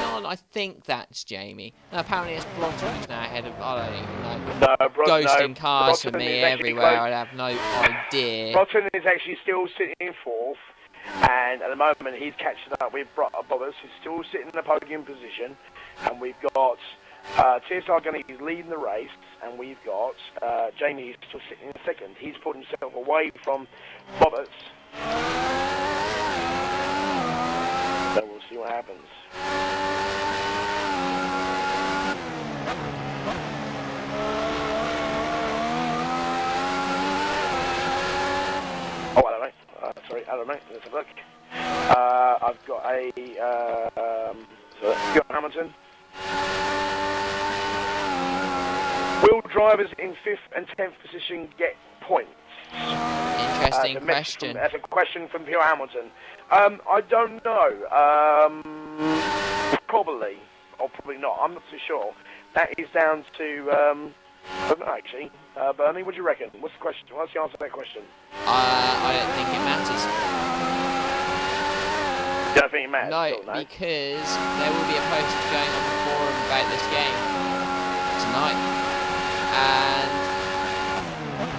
going on? I think that's Jamie. No, apparently it's Broughton who's now ahead of, I don't even know. No, ghosting cars for Broughton me everywhere. I have no idea. Broughton is actually still sitting in fourth. And at the moment he's catching up with Bobbers, who's still sitting in the podium position. And we've got TSR Gunny, he's leading the race. And we've got Jamie, who's still sitting in second. He's put himself away from Bobbers. So we'll see what happens. Oh, hello, mate. Sorry, hello, mate. Let's have a look. I've got a... Stuart Hamilton. Will drivers in 5th and 10th position get points? Interesting question. That's a question from Stuart Hamilton. I don't know. Probably. Or probably not. I'm not too sure. That is down to... I don't know, actually. Bernie, what do you reckon? What's the question? What's the answer to that question? I don't think it matters. You don't think it matters? No, because there will be a post going on the forum about this game tonight, and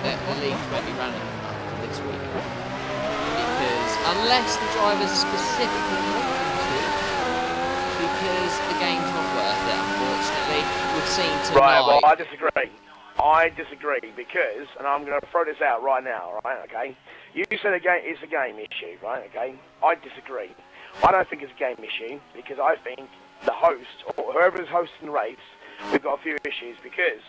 the leagues won't be running this week because unless the drivers specifically want them to, because the game's not worth it. Unfortunately, we've seen tonight. Right, well, I disagree. I disagree because, and I'm going to throw this out right now, right, okay? You said it's a game issue, right, okay? I disagree. I don't think it's a game issue because I think the host, or whoever is hosting the race, we've got a few issues because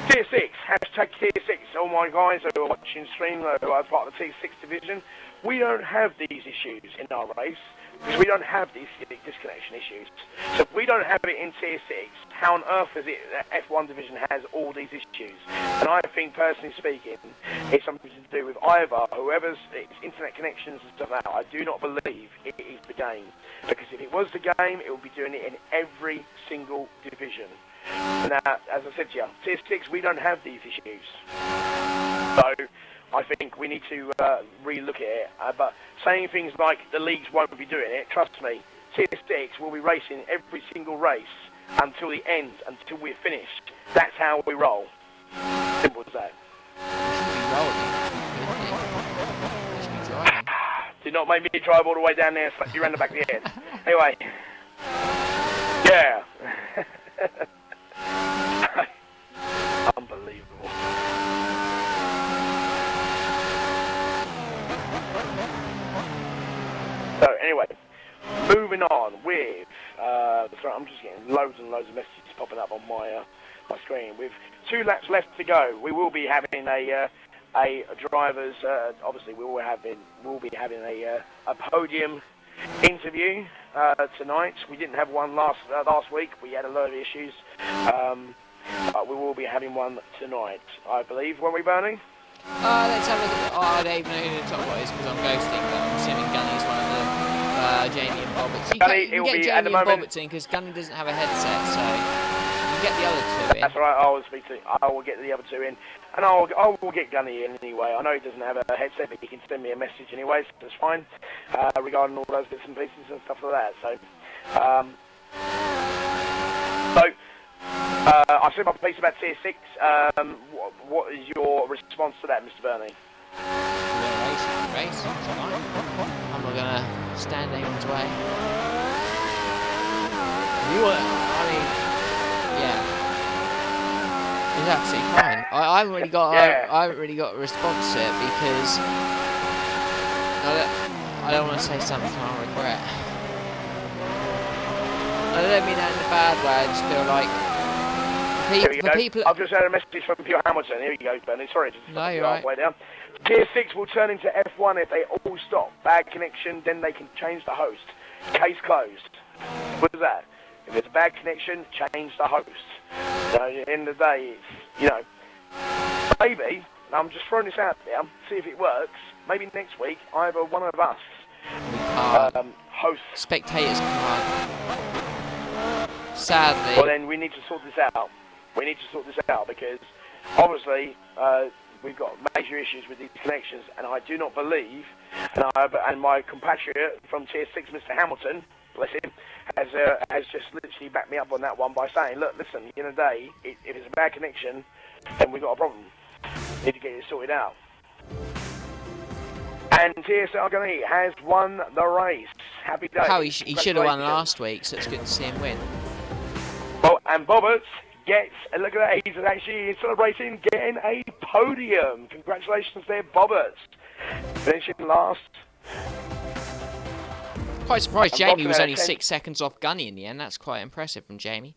Tier 6, hashtag Tier 6. All my guys who are watching stream, who are part of the Tier 6 division, we don't have these issues in our race, because we don't have these disconnection issues. So if we don't have it in Tier 6, how on earth is it that F1 division has all these issues? And I think, personally speaking, it's something to do with either whoever's internet connections and stuff like that. I do not believe it is the game. Because if it was the game, it would be doing it in every single division. Now, as I said to you, Tier 6, we don't have these issues. So, I think we need to re-look at it. But saying things like the leagues won't be doing it, trust me, Tier 6 will be racing every single race until the end, until we're finished. That's how we roll. Simple as that. You should be driving. Did not make me drive all the way down there and slap you around the back of the head. Anyway. Yeah. Unbelievable. So anyway, moving on with sorry, I'm just getting loads and loads of messages popping up on my my screen. With 2 laps left to go, we will be having a drivers. Obviously, we'll be having a podium interview tonight. We didn't have one last week. We had a load of issues. But we will be having one tonight, I believe, won't we, Bernie? Let's have a look at I don't even know who the top one is because I'm ghosting, but I'm assuming Gunny's one of them. Jamie and Bobbert. Gunny, You can get Jamie and Bobbert in because Gunny doesn't have a headset, so you can get the other 2 in. That's right, I will get the other 2 in. And I will get Gunny in anyway. I know he doesn't have a headset, but he can send me a message anyway, so that's fine. Regarding all those bits and pieces and stuff like that. So, I've said my piece about Tier 6. What is your response to that, Mr. Bernie? Race, it's fine. I'm not gonna stand anyone's way. You want? I mean, yeah, it's absolutely fine. I haven't really got. I haven't really got a response to it because I don't want to say something I'll regret. I don't mean that in a bad way. I just feel like. People... I've just had a message from Pure Hamilton. Here you go, Bernie. Sorry, just no, you're halfway down. Tier 6 will turn into F1 if they all stop. Bad connection, then they can change the host. Case closed. What is that? If it's a bad connection, change the host. So at the end of the day, it's, maybe, I'm just throwing this out there, see if it works. Maybe next week, either one of us hosts. Spectators can't. Sadly. Well, then we need to sort this out. We need to sort this out because obviously we've got major issues with these connections, and I do not believe, and my compatriot from Tier 6, Mr. Hamilton, bless him, has just literally backed me up on that one by saying, look, listen, at the end of the day, if it's a bad connection, then we've got a problem. We need to get it sorted out. And TSR Gunny has won the race. Happy days. How he should have won last week, so it's good to see him win. Well, and Bobbert gets, look at that, he's actually celebrating getting a podium. Congratulations there, Bobbert. Finishing last. Quite surprised Jamie was only 6 seconds off Gunny in the end. That's quite impressive from Jamie.